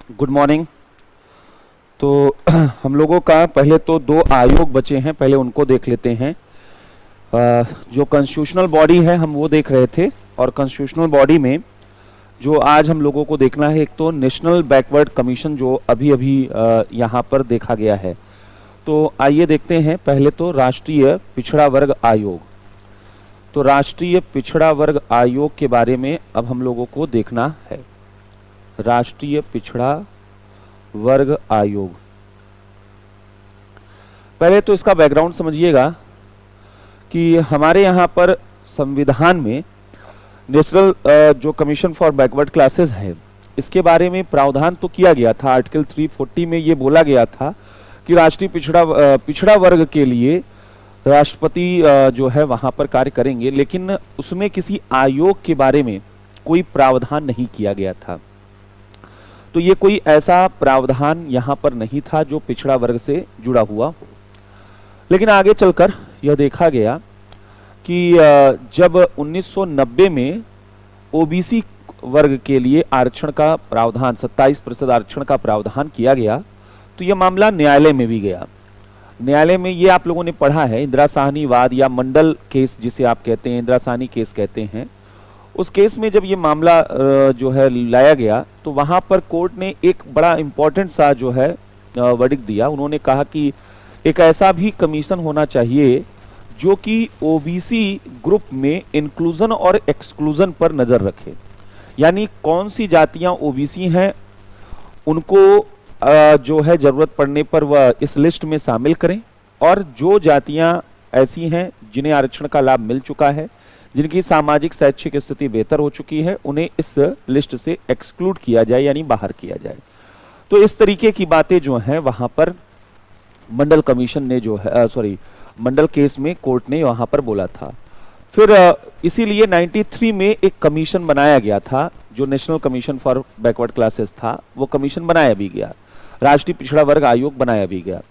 Good morning. तो हम लोगों का पहले तो दो आयोग बचे हैं, पहले उनको देख लेते हैं। जो कॉन्स्टिट्यूशनल बॉडी है हम वो देख रहे थे, और कॉन्स्टिट्यूशनल बॉडी में जो आज हम लोगों को देखना है, एक तो नेशनल बैकवर्ड कमीशन जो अभी अभी यहाँ पर देखा गया है। तो आइए देखते हैं पहले तो राष्ट्रीय पिछड़ा वर्ग आयोग। तो राष्ट्रीय पिछड़ा वर्ग आयोग के बारे में अब हम लोगों को देखना है। राष्ट्रीय पिछड़ा वर्ग आयोग, पहले तो इसका बैकग्राउंड समझिएगा कि हमारे यहाँ पर संविधान में नेशनल जो कमीशन फॉर बैकवर्ड क्लासेस है, इसके बारे में प्रावधान तो किया गया था। आर्टिकल 340 में ये बोला गया था कि राष्ट्रीय पिछड़ा वर्ग के लिए राष्ट्रपति जो है वहाँ पर कार्य करेंगे, लेकिन उसमें किसी आयोग के बारे में कोई प्रावधान नहीं किया गया था। तो ये कोई ऐसा प्रावधान यहाँ पर नहीं था जो पिछड़ा वर्ग से जुड़ा हुआ हो। लेकिन आगे चलकर यह देखा गया कि जब 1990 में ओबीसी वर्ग के लिए आरक्षण का प्रावधान 27% आरक्षण का प्रावधान किया गया, तो यह मामला न्यायालय में भी गया। न्यायालय में ये आप लोगों ने पढ़ा है, इंदिरा साहनी वाद या मंडल केस जिसे आप कहते हैं, इंदिरा साहनी केस कहते हैं। उस केस में जब ये मामला जो है लाया गया, तो वहां पर कोर्ट ने एक बड़ा इंपॉर्टेंट सा जो है वर्डिक्ट दिया। उन्होंने कहा कि एक ऐसा भी कमीशन होना चाहिए जो कि ओबीसी ग्रुप में इंक्लूजन और एक्सक्लूजन पर नजर रखे, यानी कौन सी जातियां ओबीसी हैं उनको जो है जरूरत पड़ने पर वह इस लिस्ट में शामिल करें, और जो जातियां ऐसी हैं जिन्हें आरक्षण का लाभ मिल चुका है, जिनकी सामाजिक शैक्षिक स्थिति बेहतर हो चुकी है, उन्हें इस लिस्ट से एक्सक्लूड किया जाए यानी बाहर किया जाए। तो इस तरीके की बातें जो हैं वहां पर मंडल कमीशन ने जो है मंडल केस में कोर्ट ने वहां पर बोला था। फिर इसीलिए 93 में एक कमीशन बनाया गया था, जो national commission for backward classes था, वो कमीशन बनाया भी गया, राष्ट्रीय पिछड़ा वर्ग आयोग बनाया भी गया।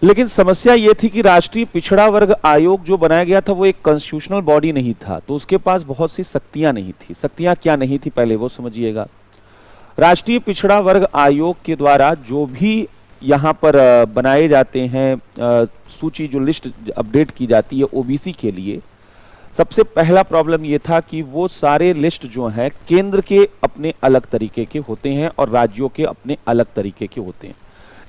लेकिन समस्या ये थी कि राष्ट्रीय पिछड़ा वर्ग आयोग जो बनाया गया था वो एक कॉन्स्टिट्यूशनल बॉडी नहीं था, तो उसके पास बहुत सी शक्तियां नहीं थी। शक्तियां क्या नहीं थी पहले वो समझिएगा। राष्ट्रीय पिछड़ा वर्ग आयोग के द्वारा जो भी यहाँ पर बनाए जाते हैं सूची, जो लिस्ट अपडेट की जाती है ओबीसी के लिए, सबसे पहला प्रॉब्लम ये था कि वो सारे लिस्ट जो है केंद्र के अपने अलग तरीके के होते हैं और राज्यों के अपने अलग तरीके के होते हैं।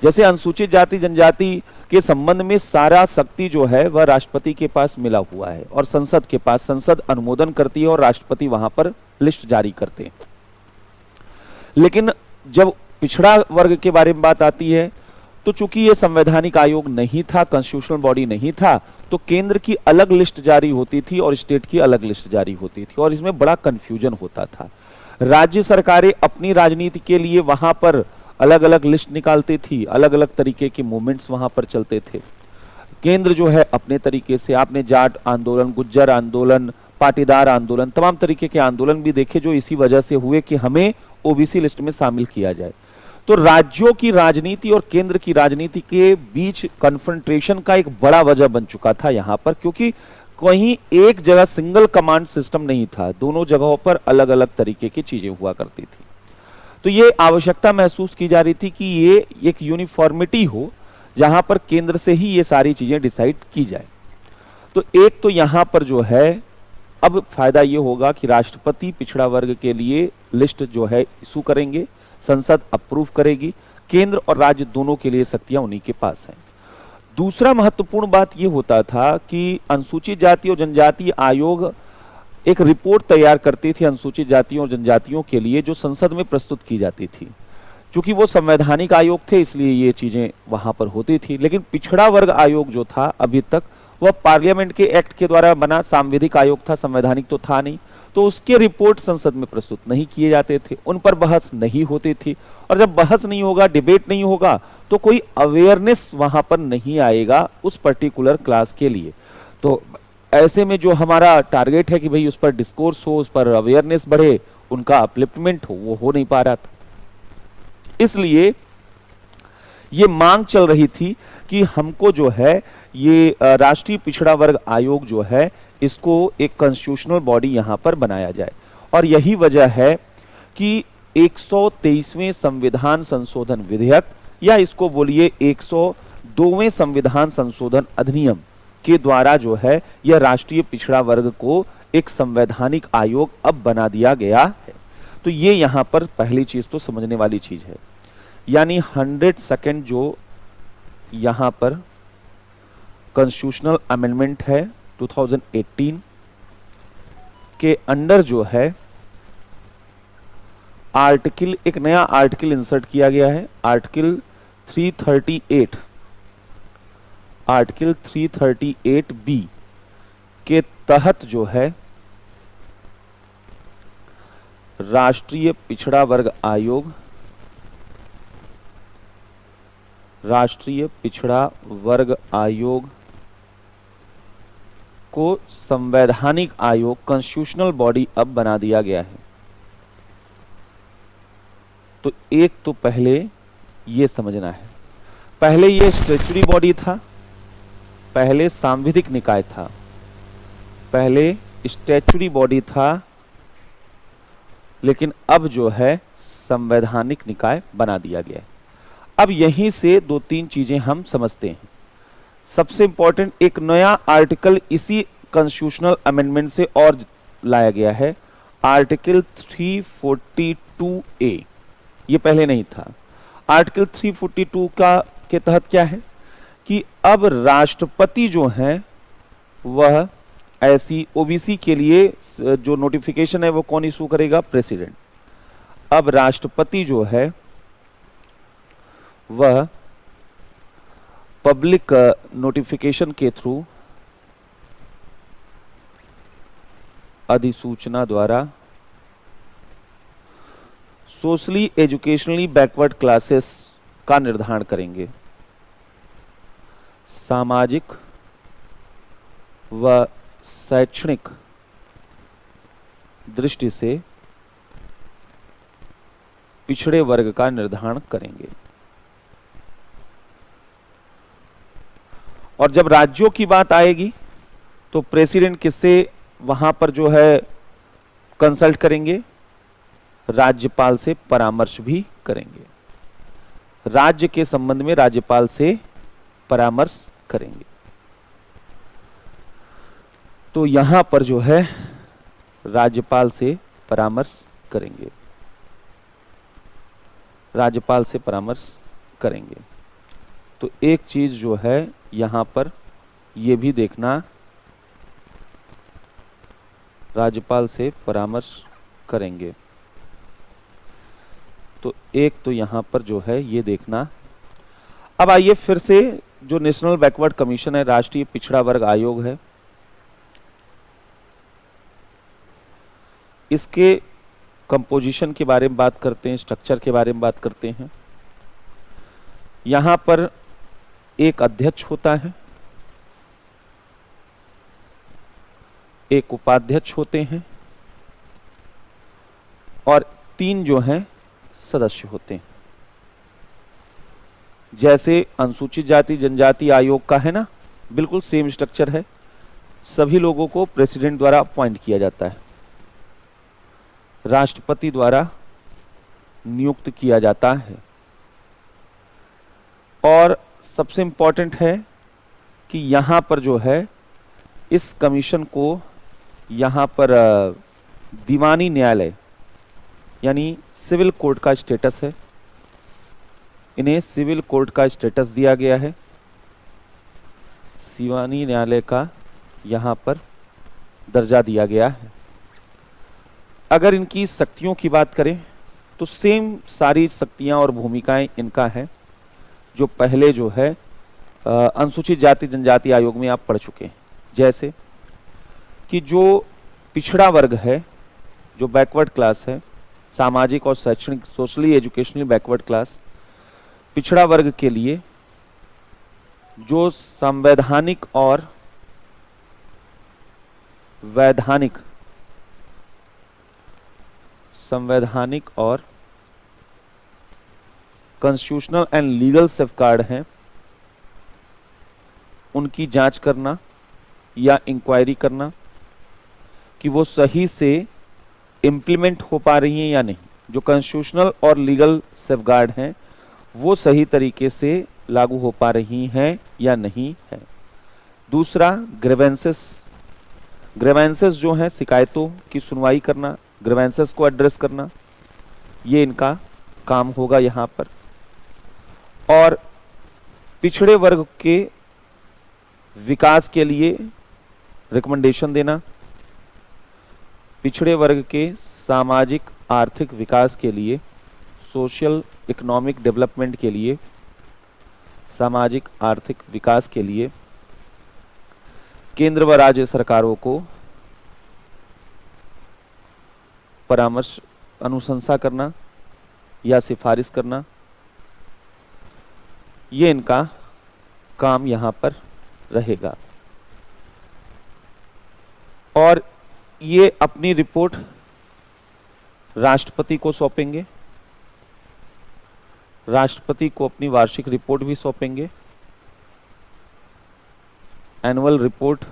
जैसे अनुसूचित जाति जनजाति के संबंध में सारा शक्ति जो है वह राष्ट्रपति के पास मिला हुआ है, और संसद के पास, संसद अनुमोदन करती है और राष्ट्रपति वहां पर लिस्ट जारी करते हैं। लेकिन जब पिछड़ा वर्ग के बारे में बात आती है, तो चूंकि ये संवैधानिक आयोग नहीं था, कॉन्स्टिट्यूशनल बॉडी नहीं था, तो केंद्र की अलग लिस्ट जारी होती थी और स्टेट की अलग लिस्ट जारी होती थी, और इसमें बड़ा कंफ्यूजन होता था। राज्य सरकारें अपनी राजनीति के लिए वहां पर अलग अलग लिस्ट निकालती थी, अलग अलग तरीके के मूवमेंट्स वहां पर चलते थे। केंद्र जो है अपने तरीके से, आपने जाट आंदोलन, गुज्जर आंदोलन, पाटीदार आंदोलन, तमाम तरीके के आंदोलन भी देखे जो इसी वजह से हुए कि हमें ओबीसी लिस्ट में शामिल किया जाए। तो राज्यों की राजनीति और केंद्र की राजनीति के बीच कन्फ्रंट्रेशन का एक बड़ा वजह बन चुका था यहां पर, क्योंकि कहीं एक जगह सिंगल कमांड सिस्टम नहीं था, दोनों जगहों पर अलग अलग तरीके की चीजें हुआ करती थी। तो ये आवश्यकता महसूस की जा रही थी कि ये एक यूनिफॉर्मिटी हो जहां पर केंद्र से ही ये सारी चीजें डिसाइड की जाए। तो एक तो यहां पर जो है अब फायदा ये होगा कि राष्ट्रपति पिछड़ा वर्ग के लिए लिस्ट जो है इशू करेंगे, संसद अप्रूव करेगी, केंद्र और राज्य दोनों के लिए शक्तियां उन्हीं के पास हैं। दूसरा महत्वपूर्ण बात यह होता था कि अनुसूचित जाति और जनजाति आयोग एक रिपोर्ट तैयार करती थी अनुसूचित जातियों और जनजातियों के लिए, जो संसद में प्रस्तुत की जाती थी। क्योंकि वो संवैधानिक आयोग थे इसलिए ये चीजें वहां पर होती थी। लेकिन पिछड़ा वर्ग आयोग जो था अभी तक वह पार्लियामेंट के एक्ट के द्वारा बना सांविधिक आयोग था, संवैधानिक तो था नहीं, तो उसके रिपोर्ट संसद में प्रस्तुत नहीं किए जाते थे, उन पर बहस नहीं होती थी। और जब बहस नहीं होगा, डिबेट नहीं होगा, तो कोई अवेयरनेस वहां पर नहीं आएगा उस पर्टिकुलर क्लास के लिए। तो ऐसे में जो हमारा टारगेट है कि भाई उस पर डिस्कोर्स हो, उस पर अवेयरनेस बढ़े, उनका अपलिफ्टमेंट हो, वो हो नहीं पा रहा था। इसलिए ये मांग चल रही थी कि हमको जो है ये राष्ट्रीय पिछड़ा वर्ग आयोग जो है इसको एक कॉन्स्टिट्यूशनल बॉडी यहां पर बनाया जाए। और यही वजह है कि 123वें संविधान संशोधन विधेयक या इसको बोलिए 102वें संविधान संशोधन अधिनियम के द्वारा जो है यह राष्ट्रीय पिछड़ा वर्ग को एक संवैधानिक आयोग अब बना दिया गया है। तो ये यहां पर पहली चीज तो समझने वाली चीज है, यानी 100 सेकेंड जो यहां पर कॉन्स्टिट्यूशनल अमेंडमेंट है 2018 के अंडर जो है आर्टिकल, एक नया आर्टिकल इंसर्ट किया गया है, आर्टिकल 338, आर्टिकल 338 बी के तहत जो है राष्ट्रीय पिछड़ा वर्ग आयोग, राष्ट्रीय पिछड़ा वर्ग आयोग को संवैधानिक आयोग, कॉन्स्टिट्यूशनल बॉडी अब बना दिया गया है। तो एक तो पहले ये समझना है, पहले ये स्टैट्यूटरी बॉडी था, पहले सांविधिक निकाय था, पहले स्टैट्यूटरी बॉडी था, लेकिन अब जो है संवैधानिक निकाय बना दिया गया है। अब यहीं से दो तीन चीजें हम समझते हैं। सबसे इंपॉर्टेंट, एक नया आर्टिकल इसी कॉन्स्टिट्यूशनल अमेंडमेंट से और लाया गया है, आर्टिकल 342A, ये पहले नहीं था। आर्टिकल 342 का के तहत क्या है कि अब राष्ट्रपति जो हैं वह ऐसी ओबीसी के लिए जो नोटिफिकेशन है वो कौन इशू करेगा? प्रेसिडेंट। अब राष्ट्रपति जो है वह पब्लिक नोटिफिकेशन के थ्रू, अधिसूचना द्वारा सोशली एजुकेशनली बैकवर्ड क्लासेस का निर्धारण करेंगे। सामाजिक व शैक्षणिक दृष्टि से पिछड़े वर्ग का निर्धारण करेंगे। और जब राज्यों की बात आएगी तो प्रेसिडेंट किससे वहां पर जो है कंसल्ट करेंगे? राज्यपाल से परामर्श भी करेंगे, राज्य के संबंध में राज्यपाल से परामर्श करेंगे। तो यहां पर जो है राज्यपाल से परामर्श करेंगे, राज्यपाल से परामर्श करेंगे। तो एक चीज जो है यहां पर ये भी देखना, राज्यपाल से परामर्श करेंगे। तो एक तो यहां पर जो है ये देखना। अब आइए फिर से, जो नेशनल बैकवर्ड कमीशन है, राष्ट्रीय पिछड़ा वर्ग आयोग है, इसके कंपोजिशन के बारे में बात करते हैं, स्ट्रक्चर के बारे में बात करते हैं। यहां पर एक अध्यक्ष होता है, एक उपाध्यक्ष होते हैं और 3 जो हैं सदस्य होते हैं। जैसे अनुसूचित जाति जनजाति आयोग का है ना, बिल्कुल सेम स्ट्रक्चर है। सभी लोगों को प्रेसिडेंट द्वारा अपॉइंट किया जाता है, राष्ट्रपति द्वारा नियुक्त किया जाता है। और सबसे इंपॉर्टेंट है कि यहां पर जो है इस कमीशन को यहां पर दीवानी न्यायालय यानी सिविल कोर्ट का स्टेटस है, इन्हें सिविल कोर्ट का स्टेटस दिया गया है, दीवानी न्यायालय का यहां पर दर्जा दिया गया है। अगर इनकी शक्तियों की बात करें तो सेम सारी शक्तियां और भूमिकाएं इनका है जो पहले जो है अनुसूचित जाति जनजाति आयोग में आप पढ़ चुके हैं। जैसे कि जो पिछड़ा वर्ग है, जो बैकवर्ड क्लास है, सामाजिक और शैक्षणिक सोशली एजुकेशनली बैकवर्ड क्लास, पिछड़ा वर्ग के लिए जो संवैधानिक और वैधानिक, संवैधानिक और कॉन्स्टिट्यूशनल एंड लीगल सेफगार्ड हैं, उनकी जांच करना या इंक्वायरी करना कि वो सही से इम्प्लीमेंट हो पा रही हैं या नहीं। जो कॉन्स्टिट्यूशनल और लीगल सेफगार्ड हैं वो सही तरीके से लागू हो पा रही हैं या नहीं है। दूसरा, ग्रीवेंसेस जो हैं, शिकायतों की सुनवाई करना, ग्रीवेंसेस को एड्रेस करना, ये इनका काम होगा यहाँ पर। और पिछड़े वर्ग के विकास के लिए रिकमेंडेशन देना, पिछड़े वर्ग के सामाजिक आर्थिक विकास के लिए, सोशल इकोनॉमिक डेवलपमेंट के लिए, सामाजिक आर्थिक विकास के लिए केंद्र व राज्य सरकारों को परामर्श, अनुशंसा करना या सिफारिश करना, ये इनका काम यहां पर रहेगा। और ये अपनी रिपोर्ट राष्ट्रपति को सौंपेंगे, राष्ट्रपति को अपनी वार्षिक रिपोर्ट भी सौंपेंगे। एनुअल रिपोर्ट,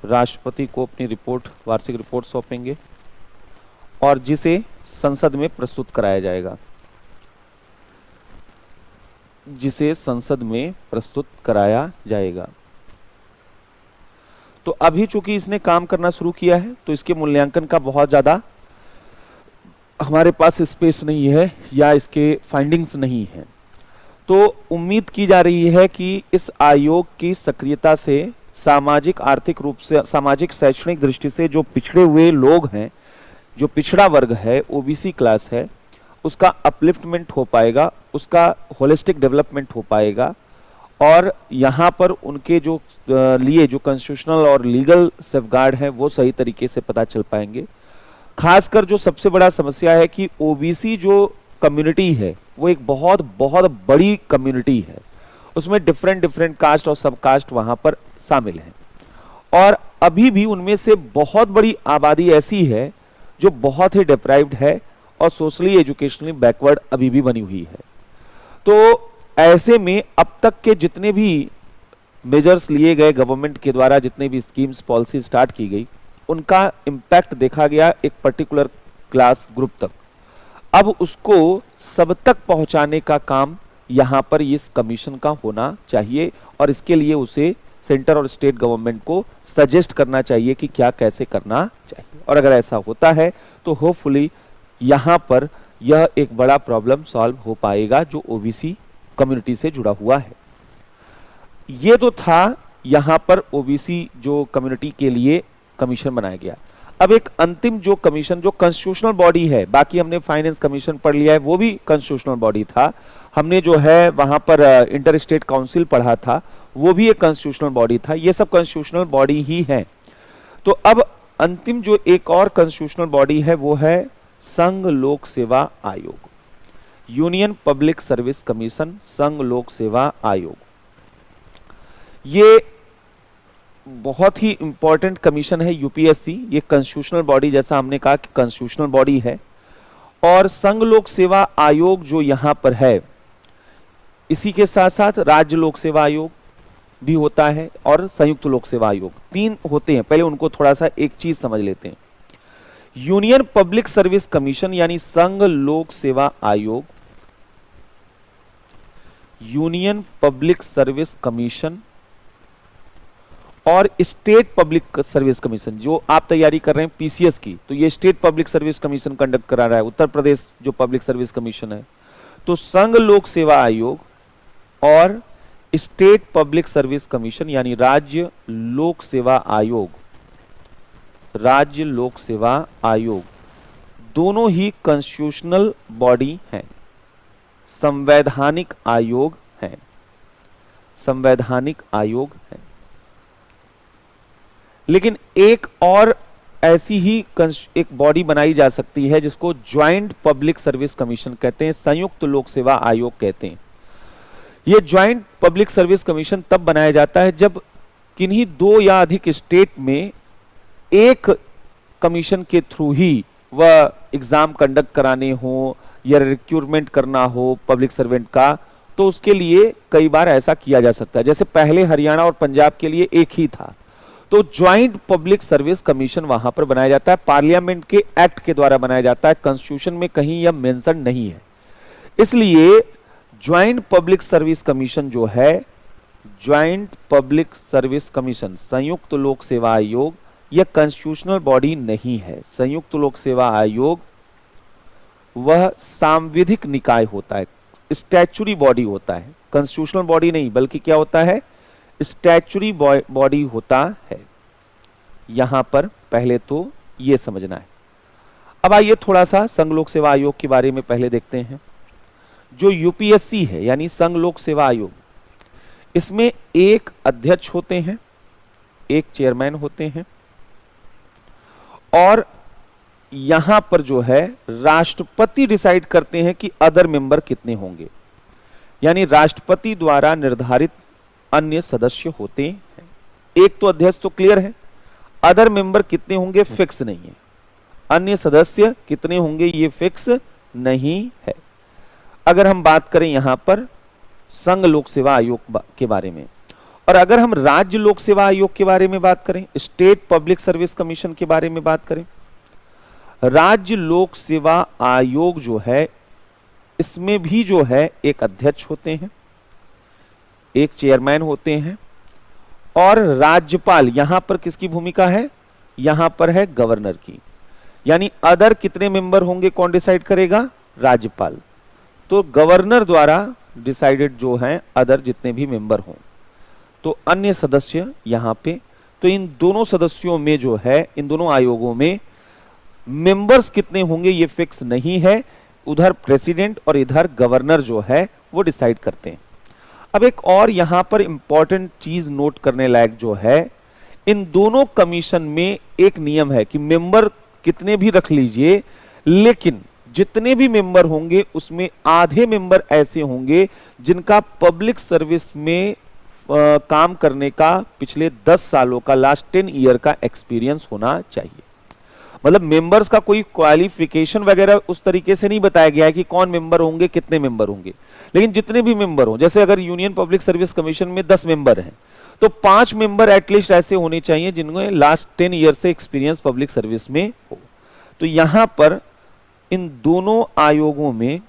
राष्ट्रपति को अपनी रिपोर्ट, वार्षिक रिपोर्ट सौंपेंगे और जिसे संसद में प्रस्तुत कराया जाएगा, जिसे संसद में प्रस्तुत कराया जाएगा। तो अभी चूंकि इसने काम करना शुरू किया है तो इसके मूल्यांकन का बहुत ज्यादा हमारे पास स्पेस नहीं है या इसके फाइंडिंग्स नहीं है। तो उम्मीद की जा रही है कि इस आयोग की सक्रियता से सामाजिक आर्थिक रूप से, सामाजिक शैक्षणिक दृष्टि से जो पिछड़े हुए लोग हैं, जो पिछड़ा वर्ग है, ओबीसी क्लास है, उसका अपलिफ्टमेंट हो पाएगा, उसका होलिस्टिक डेवलपमेंट हो पाएगा और यहाँ पर उनके जो लिए जो कॉन्स्टिट्यूशनल और लीगल सेफगार्ड है वो सही तरीके से पता चल पाएंगे। खासकर जो सबसे बड़ा समस्या है कि ओबीसी जो कम्युनिटी है वो एक बहुत बहुत बड़ी कम्युनिटी है, उसमें डिफरेंट कास्ट और सब कास्ट वहां पर शामिल हैं और अभी भी उनमें से बहुत बड़ी आबादी ऐसी है जो बहुत ही डिप्राइव्ड है और सोशली एजुकेशनली बैकवर्ड अभी भी बनी हुई है। तो ऐसे में अब तक के जितने भी मेजर्स लिए गए गवर्नमेंट के द्वारा, जितने भी स्कीम्स पॉलिसी स्टार्ट की गई, उनका इम्पैक्ट देखा गया एक पर्टिकुलर क्लास ग्रुप तक। अब उसको सब तक पहुंचाने का काम यहां पर इस कमीशन का होना चाहिए और इसके लिए उसे सेंटर और स्टेट गवर्नमेंट को सजेस्ट करना चाहिए कि क्या कैसे करना चाहिए। और अगर ऐसा होता है तो होपफुली यहां पर यह एक बड़ा प्रॉब्लम सॉल्व हो पाएगा जो ओबीसी कम्युनिटी से जुड़ा हुआ है। ये तो था यहां पर ओबीसी जो कम्युनिटी के लिए कमीशन बनाया गया। अब एक अंतिम जो कमीशन जो कॉन्स्टिट्यूशनल बॉडी है, बाकी हमने फाइनेंस कमीशन पढ़ लिया है, वो भी कॉन्स्टिट्यूशनल बॉडी था, हमने जो है वहां पर इंटर स्टेट काउंसिल पढ़ा था, वो भी एक कॉन्स्टिट्यूशनल बॉडी था, ये सब कॉन्स्टिट्यूशनल बॉडी ही है। तो अब अंतिम जो एक और कॉन्स्टिट्यूशनल बॉडी है वो है संघ लोक सेवा आयोग, यूनियन पब्लिक सर्विस कमीशन, संघ लोक सेवा आयोग। ये बहुत ही इंपॉर्टेंट कमीशन है यूपीएससी, ये कॉन्स्टिट्यूशनल बॉडी, जैसा हमने कहा कि कॉन्स्टिट्यूशनल बॉडी है। और संघ लोक सेवा आयोग जो यहां पर है, इसी के साथ साथ राज्य लोक सेवा आयोग भी होता है और संयुक्त लोक सेवा आयोग, 3 होते हैं। पहले उनको थोड़ा सा एक चीज समझ लेते हैं। यूनियन पब्लिक सर्विस कमीशन यानी संघ लोक सेवा आयोग, यूनियन पब्लिक सर्विस कमीशन और स्टेट पब्लिक सर्विस कमीशन, जो आप तैयारी कर रहे हैं पीसीएस की, तो ये state public service commission conduct करा रहा है, उत्तर प्रदेश जो पब्लिक सर्विस कमीशन है। तो संघ लोक सेवा आयोग और स्टेट पब्लिक सर्विस कमीशन यानी राज्य लोक सेवा आयोग, राज्य लोक सेवा आयोग दोनों ही कॉन्स्टिट्यूशनल बॉडी हैं, संवैधानिक आयोग हैं, संवैधानिक आयोग हैं। लेकिन एक और ऐसी ही एक बॉडी बनाई जा सकती है जिसको ज्वाइंट पब्लिक सर्विस कमीशन कहते हैं, संयुक्त लोक सेवा आयोग कहते हैं। यह ज्वाइंट पब्लिक सर्विस कमीशन तब बनाया जाता है जब किन्हीं 2 या अधिक स्टेट में एक कमीशन के थ्रू ही वह एग्जाम कंडक्ट कराने हो या रिक्रूटमेंट करना हो पब्लिक सर्वेंट का, तो उसके लिए कई बार ऐसा किया जा सकता है। जैसे पहले हरियाणा और पंजाब के लिए एक ही था, तो ज्वाइंट पब्लिक सर्विस कमीशन वहां पर बनाया जाता है, पार्लियामेंट के एक्ट के द्वारा बनाया जाता है, कॉन्स्टिट्यूशन में कहीं यह मेंशन नहीं है। इसलिए ज्वाइंट पब्लिक सर्विस कमीशन जो है, ज्वाइंट पब्लिक सर्विस कमीशन, संयुक्त लोक सेवा आयोग, यह कॉन्स्टिट्यूशनल बॉडी नहीं है। संयुक्त लोक सेवा आयोग वह सांविधिक निकाय होता है, स्टैच्यूरी बॉडी होता है, कॉन्स्टिट्यूशनल बॉडी नहीं, बल्कि क्या होता है, स्टैच्यूरी बॉडी होता है। यहां पर पहले तो यह समझना है। अब आइए थोड़ा सा संघ लोक सेवा आयोग के बारे में पहले देखते हैं। जो यूपीएससी है यानी संघ लोक सेवा आयोग, इसमें एक अध्यक्ष होते हैं, एक चेयरमैन होते हैं, और यहां पर जो है राष्ट्रपति डिसाइड करते हैं कि अदर मेंबर कितने होंगे, यानी राष्ट्रपति द्वारा निर्धारित अन्य सदस्य होते हैं। एक तो अध्यक्ष तो क्लियर है, अदर मेंबर कितने होंगे फिक्स नहीं है, अन्य सदस्य कितने होंगे ये फिक्स नहीं है। अगर हम बात करें यहां पर संघ लोक सेवा आयोग के बारे में, और अगर हम राज्य लोक सेवा आयोग के बारे में बात करें, स्टेट पब्लिक सर्विस कमीशन के बारे में बात करें, राज्य लोक सेवा आयोग जो है इसमें भी जो है एक अध्यक्ष होते हैं, एक चेयरमैन होते हैं, और राज्यपाल, यहां पर किसकी भूमिका है, यहां पर है गवर्नर की। यानी अदर कितने मेंबर होंगे कौन डिसाइड करेगा, राज्यपाल। तो गवर्नर द्वारा डिसाइडेड जो हैं अदर जितने भी मेंबर हों। तो अन्य सदस्य यहां पे, तो इन दोनों सदस्यों में जो है, इन दोनों आयोगों में मेंबर्स कितने होंगे ये फिक्स नहीं है, उधर प्रेसिडेंट और इधर गवर्नर जो है वो डिसाइड करते हैं। अब एक और यहां पर इंपॉर्टेंट चीज नोट करने लायक जो है, इन दोनों कमीशन में एक नियम है कि मेंबर कितने भी रख लीजिए, लेकिन जितने भी मेंबर होंगे उसमें आधे मेंबर ऐसे होंगे जिनका पब्लिक सर्विस में काम करने का पिछले 10 सालों का, लास्ट 10 ईयर का एक्सपीरियंस होना चाहिए। मतलब मेंबर्स का कोई क्वालिफिकेशन वगैरह उस तरीके से नहीं बताया गया है कि कौन मेंबर होंगे, कितने मेंबर होंगे, लेकिन जितने भी मेंबर हों, जैसे अगर यूनियन पब्लिक सर्विस कमीशन में 10 मेंबर हैं, तो 5 मेंबर एटलीस्ट ऐसे होने चाहिए जिनमें लास्ट 10 ईयर से एक्सपीरियंस पब्लिक सर्विस में हो। तो यहां पर इन दोनों आयोगों में,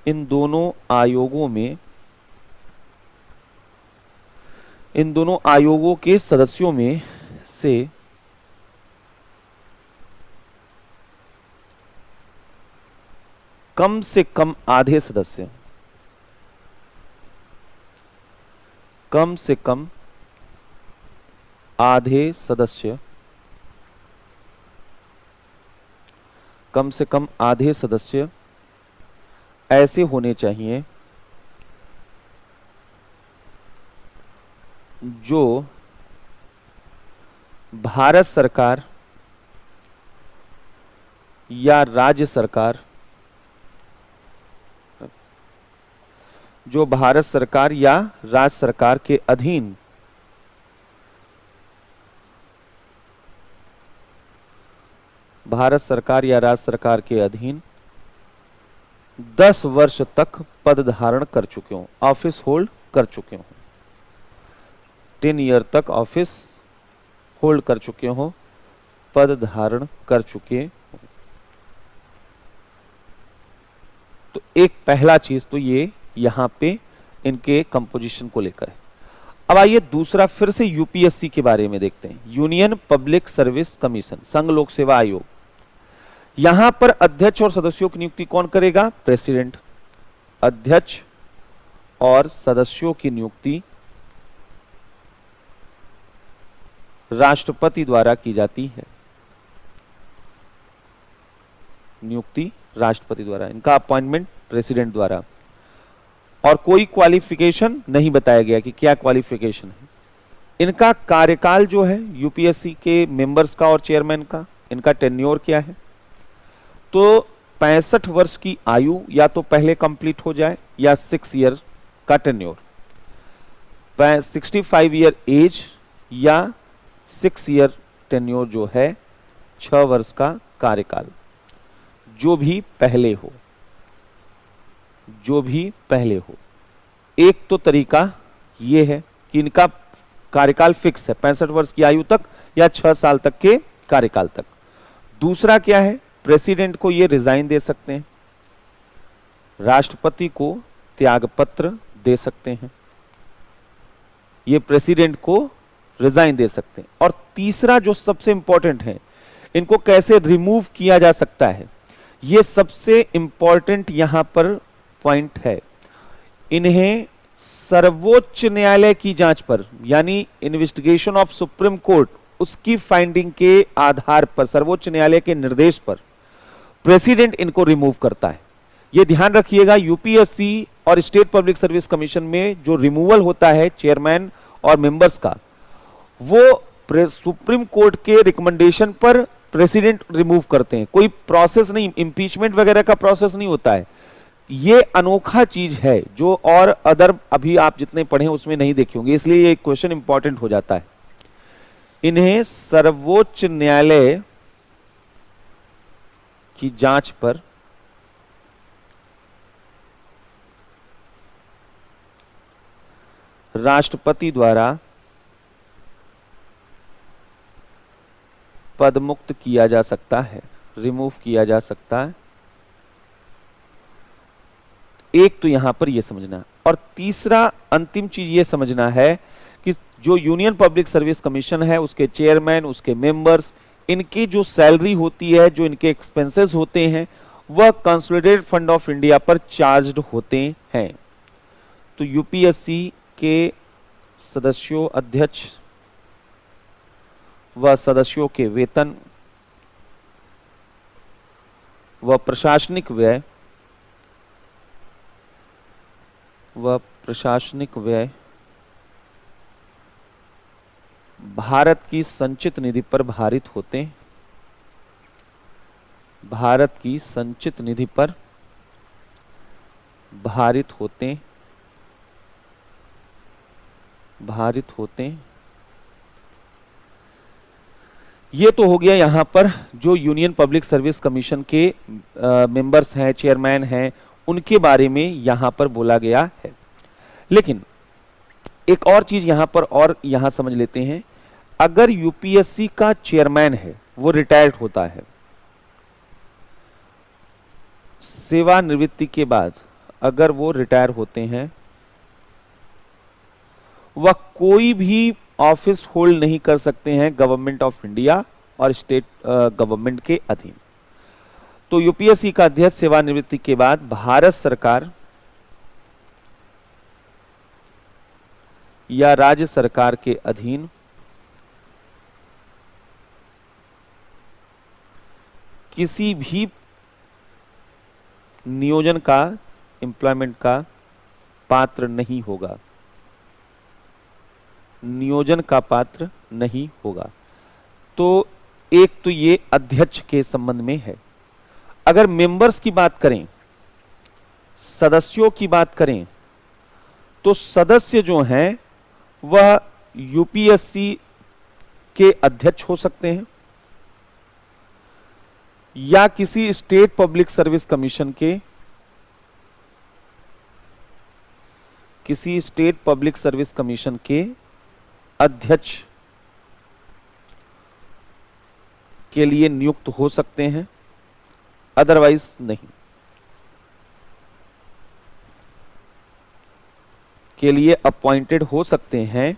इन दोनों आयोगों के सदस्यों में से कम आधे सदस्य, कम से कम आधे सदस्य, कम से कम आधे सदस्य ऐसे होने चाहिए जो भारत सरकार या राज्य सरकार, जो भारत सरकार या राज्य सरकार के अधीन भारत सरकार या राज्य सरकार के अधीन 10 वर्ष तक पद धारण कर चुके हों, ऑफिस होल्ड कर चुके हों, 10 ईयर तक ऑफिस होल्ड कर चुके हों, पद धारण कर चुके हों। तो एक पहला चीज तो ये यहां पे इनके कंपोजिशन को लेकर है। अब आइए दूसरा फिर से यूपीएससी के बारे में देखते हैं, यूनियन पब्लिक सर्विस कमीशन, संघ लोक सेवा आयोग। यहां पर अध्यक्ष और सदस्यों की नियुक्ति कौन करेगा, प्रेसिडेंट। अध्यक्ष और सदस्यों की नियुक्ति राष्ट्रपति द्वारा की जाती है, नियुक्ति राष्ट्रपति द्वारा, इनका अपॉइंटमेंट प्रेसिडेंट द्वारा। और कोई क्वालिफिकेशन नहीं बताया गया कि क्या क्वालिफिकेशन है। इनका कार्यकाल जो है यूपीएससी के मेंबर्स का और चेयरमैन का, इनका टेन्योर क्या है, तो 65 वर्ष की आयु या तो पहले कंप्लीट हो जाए या 6 ईयर का टेन्योर, 65 ईयर एज या 6 ईयर टेन्योर जो है, 6 वर्ष का कार्यकाल, जो भी पहले हो, जो भी पहले हो। एक तो तरीका ये है कि इनका कार्यकाल फिक्स है 65 वर्ष की आयु तक या 6 साल तक के कार्यकाल तक। दूसरा क्या है, प्रेसिडेंट को ये रिजाइन दे सकते हैं, राष्ट्रपति को त्यागपत्र दे सकते हैं, ये प्रेसिडेंट को रिजाइन दे सकते हैं। और तीसरा जो सबसे इंपॉर्टेंट है, इनको कैसे रिमूव किया जा सकता है, ये सबसे इंपॉर्टेंट यहां पर पॉइंट है। इन्हें सर्वोच्च न्यायालय की जांच पर, यानी इन्वेस्टिगेशन ऑफ सुप्रीम कोर्ट, उसकी फाइंडिंग के आधार पर, सर्वोच्च न्यायालय के निर्देश पर प्रेसिडेंट इनको रिमूव करता है। यह ध्यान रखिएगा, यूपीएससी और स्टेट पब्लिक सर्विस कमीशन में जो रिमूवल होता है चेयरमैन और मेंबर्स का, वो सुप्रीम कोर्ट के रिकमेंडेशन पर प्रेसिडेंट रिमूव करते हैं। कोई प्रोसेस नहीं, इंपीचमेंट वगैरह का प्रोसेस नहीं होता है। ये अनोखा चीज है जो और अदर अभी आप जितने पढ़े उसमें नहीं देखे होंगे, इसलिए ये क्वेश्चन इंपॉर्टेंट हो जाता है। इन्हें सर्वोच्च न्यायालय की जांच पर राष्ट्रपति द्वारा पदमुक्त किया जा सकता है, रिमूव किया जा सकता है। एक तो यहां पर यह समझना, और तीसरा अंतिम चीज यह समझना है कि जो यूनियन पब्लिक सर्विस कमीशन है, उसके चेयरमैन, उसके मेंबर्स, इनकी जो सैलरी होती है, जो इनके एक्सपेंसेस होते हैं, वह कंसोलिडेटेड फंड ऑफ इंडिया पर चार्ज्ड होते हैं। तो यूपीएससी के सदस्यों, अध्यक्ष व सदस्यों के वेतन व प्रशासनिक व्यय भारत की संचित निधि पर भारित होते हैं, भारत की संचित निधि पर भारित होते हैं। ये तो हो गया यहां पर जो यूनियन पब्लिक सर्विस कमीशन के मेंबर्स हैं, चेयरमैन हैं, उनके बारे में यहां पर बोला गया है। लेकिन एक और चीज यहां पर और यहां समझ लेते हैं, अगर यूपीएससी का चेयरमैन है, वो रिटायर्ड होता है, सेवानिवृत्ति के बाद अगर वो रिटायर होते हैं, वह कोई भी ऑफिस होल्ड नहीं कर सकते हैं गवर्नमेंट ऑफ इंडिया और स्टेट गवर्नमेंट के अधीन। तो यूपीएससी का अध्यक्ष सेवानिवृत्ति के बाद भारत सरकार या राज्य सरकार के अधीन किसी भी नियोजन का, एम्प्लॉयमेंट का पात्र नहीं होगा, नियोजन का पात्र नहीं होगा। तो एक तो ये अध्यक्ष के संबंध में है। अगर मेंबर्स की बात करें, सदस्यों की बात करें, तो सदस्य जो हैं वह यूपीएससी के अध्यक्ष हो सकते हैं या किसी स्टेट पब्लिक सर्विस कमीशन के, किसी स्टेट पब्लिक सर्विस कमीशन के अध्यक्ष के लिए नियुक्त हो सकते हैं, अदरवाइज नहीं। के लिए अपॉइंटेड हो सकते हैं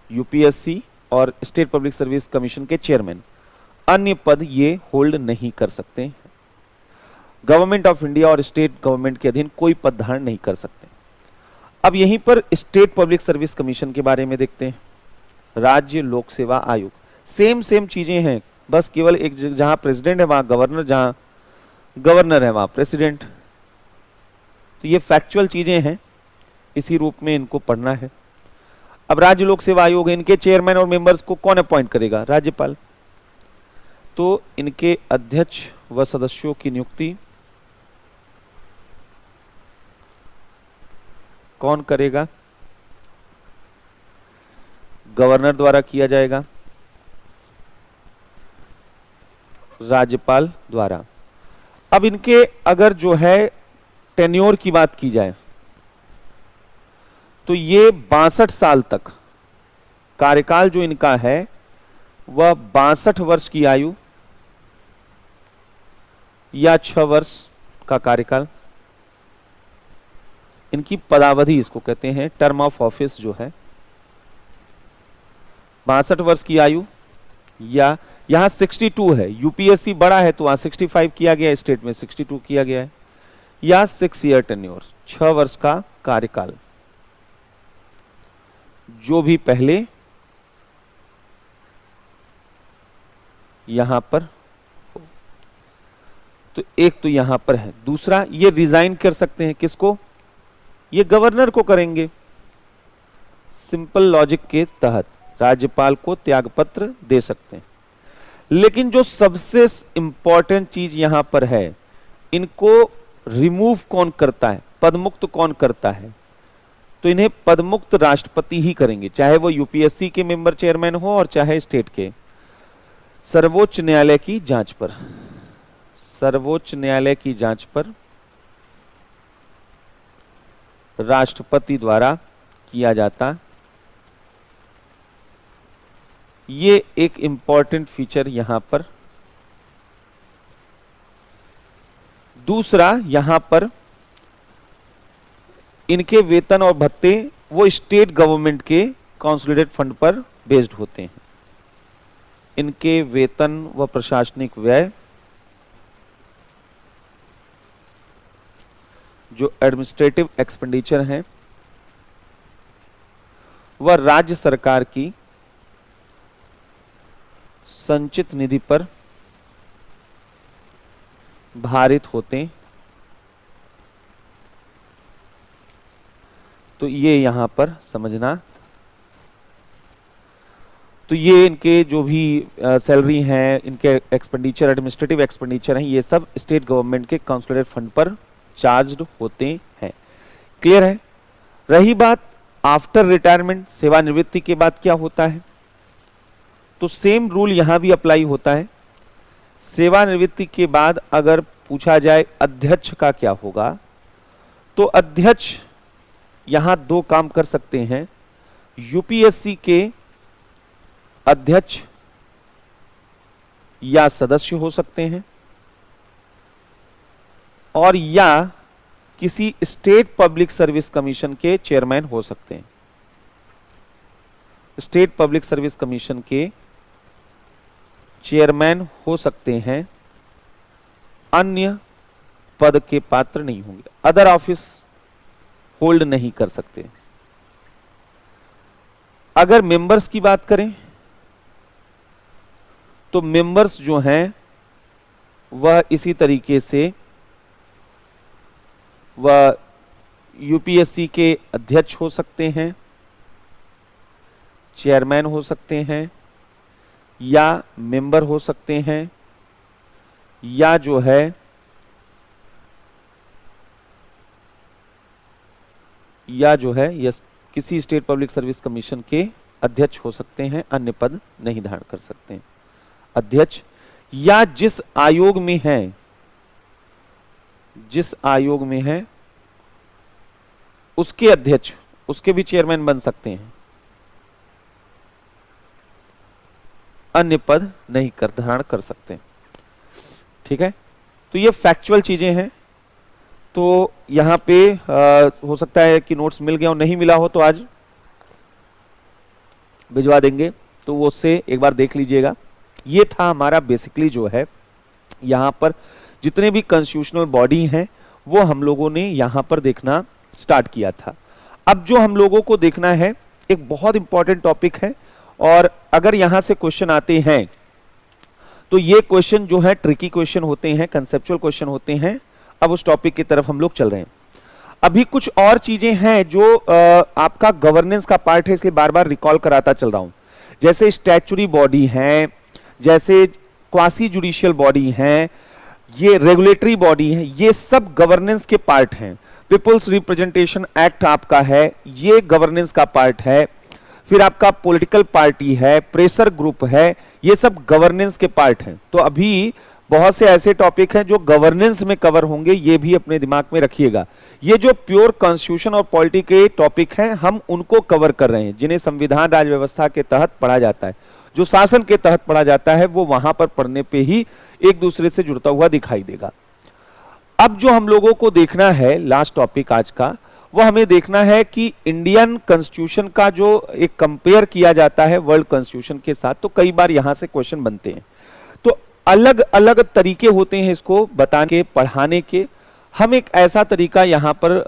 यूपीएससी और स्टेट पब्लिक सर्विस कमीशन के चेयरमैन, अन्य पद ये होल्ड नहीं कर सकते हैं। गवर्नमेंट ऑफ इंडिया और स्टेट गवर्नमेंट के अधीन कोई पद धारण नहीं कर सकते। अब यहीं पर स्टेट पब्लिक सर्विस कमीशन के बारे में देखते हैं। राज्य लोक सेवा आयोग, सेम चीजें हैं, बस केवल एक जहां प्रेसिडेंट है वहां गवर्नर, जहां गवर्नर है वहां प्रेसिडेंट। तो ये फैक्चुअल चीजें हैं, इसी रूप में इनको पढ़ना है। अब राज्य लोक सेवा आयोग है, इनके चेयरमैन और मेंबर्स को कौन अपॉइंट करेगा? राज्यपाल। तो इनके अध्यक्ष व सदस्यों की नियुक्ति कौन करेगा? गवर्नर द्वारा किया जाएगा, राज्यपाल द्वारा। अब इनके अगर जो है टेन्योर की बात की जाए तो ये 62 साल तक कार्यकाल जो इनका है वह 62 वर्ष की आयु या 6 वर्ष का कार्यकाल। इनकी पदावधि इसको कहते हैं, टर्म ऑफ ऑफिस जो है 62 वर्ष की आयु, या यहां 62 है, यूपीएससी बड़ा है तो वहां 65 किया गया है, स्टेट में 62 किया गया है, या 6 ईयर टेन्योर, 6 वर्ष का कार्यकाल, जो भी पहले यहां पर हो। तो एक तो यहां पर है, दूसरा ये रिजाइन कर सकते हैं, किसको? ये गवर्नर को करेंगे, सिंपल लॉजिक के तहत राज्यपाल को त्यागपत्र दे सकते हैं। लेकिन जो सबसे इंपॉर्टेंट चीज यहां पर है, इनको रिमूव कौन करता है, पदमुक्त कौन करता है? तो इन्हें पदमुक्त राष्ट्रपति ही करेंगे, चाहे वो यूपीएससी के मेंबर चेयरमैन हो और चाहे स्टेट के। सर्वोच्च न्यायालय की जांच पर, सर्वोच्च न्यायालय की जांच पर राष्ट्रपति द्वारा किया जाता, ये एक इंपॉर्टेंट फीचर यहां पर। दूसरा, यहां पर इनके वेतन और भत्ते वो स्टेट गवर्नमेंट के कंसोलिडेटेड फंड पर बेस्ड होते हैं। इनके वेतन व प्रशासनिक व्यय जो एडमिनिस्ट्रेटिव एक्सपेंडिचर हैं वह राज्य सरकार की संचित निधि पर भारित होते हैं। तो ये यहां पर समझना। तो ये इनके जो भी सैलरी हैं, इनके एक्सपेंडिचर, एडमिनिस्ट्रेटिव एक्सपेंडिचर हैं, ये सब स्टेट गवर्नमेंट के कंसोलिडेटेड फंड पर चार्ज्ड होते हैं। क्लियर है? रही बात आफ्टर रिटायरमेंट, सेवानिवृत्ति के बाद क्या होता है, तो सेम रूल यहां भी अप्लाई होता है। सेवानिवृत्ति के बाद अगर पूछा जाए अध्यक्ष का क्या होगा, तो अध्यक्ष यहां दो काम कर सकते हैं। यूपीएससी के अध्यक्ष या सदस्य हो सकते हैं, और या किसी स्टेट पब्लिक सर्विस कमीशन के चेयरमैन हो सकते हैं। स्टेट पब्लिक सर्विस कमीशन के चेयरमैन हो सकते हैं, अन्य पद के पात्र नहीं होंगे, अदर ऑफिस होल्ड नहीं कर सकते। अगर मेंबर्स की बात करें तो मेंबर्स जो हैं वह इसी तरीके से वह यूपीएससी के अध्यक्ष हो सकते हैं, चेयरमैन हो सकते हैं, या मेंबर हो सकते हैं, या जो है यस किसी स्टेट पब्लिक सर्विस कमीशन के अध्यक्ष हो सकते हैं, अन्य पद नहीं धारण कर सकते हैं। अध्यक्ष या जिस आयोग में है उसके अध्यक्ष, उसके भी चेयरमैन बन सकते हैं, अन्य पद नहीं कर धारण कर सकते। ठीक है, तो ये फैक्चुअल चीजें हैं। तो यहां पे हो सकता है कि नोट्स मिल गया हो, नहीं मिला हो तो आज भिजवा देंगे, तो वो उससे एक बार देख लीजिएगा। ये था हमारा बेसिकली जो है यहां पर जितने भी कॉन्स्टिट्यूशनल बॉडी हैं वो हम लोगों ने यहां पर देखना स्टार्ट किया था। अब जो हम लोगों को देखना है एक बहुत इंपॉर्टेंट टॉपिक है, और अगर यहां से क्वेश्चन आते हैं तो ये क्वेश्चन जो है ट्रिकी क्वेश्चन होते हैं, कंसेप्चुअल क्वेश्चन होते हैं। अब उस टॉपिक की तरफ हम लोग चल रहे हैं। अभी कुछ और चीजें हैं जो आपका गवर्नेंस का पार्ट है, इसलिए बार बार रिकॉल कराता चल रहा हूं। जैसे स्टैच्यूटरी बॉडी है, जैसे क्वासी जुडिशियल बॉडी है, ये रेगुलेटरी बॉडी है, ये सब गवर्नेंस के पार्ट हैं। पीपुल्स रिप्रेजेंटेशन एक्ट आपका है, ये गवर्नेंस का पार्ट है। फिर आपका पॉलिटिकल पार्टी है, प्रेशर ग्रुप है, ये सब गवर्नेंस के पार्ट हैं। तो अभी बहुत से ऐसे टॉपिक हैं जो गवर्नेंस में कवर होंगे, ये भी अपने दिमाग में रखिएगा। ये जो प्योर कॉन्स्टिट्यूशन और पॉलिटी के टॉपिक हैं हम उनको कवर कर रहे हैं, जिन्हें संविधान राज व्यवस्था के तहत पढ़ा जाता है, जो शासन के तहत पढ़ा जाता है, वो वहां पर पढ़ने पे ही एक दूसरे से जुड़ता हुआ दिखाई देगा। अब जो हम लोगों को देखना है, लास्ट टॉपिक आज का, वो हमें देखना है कि इंडियन कॉन्स्टिट्यूशन का जो एक कंपेयर किया जाता है वर्ल्ड कॉन्स्टिट्यूशन के साथ, तो कई बार यहां से क्वेश्चन बनते हैं। तो अलग अलग तरीके होते हैं इसको बताने के, पढ़ाने के। हम एक ऐसा तरीका यहां पर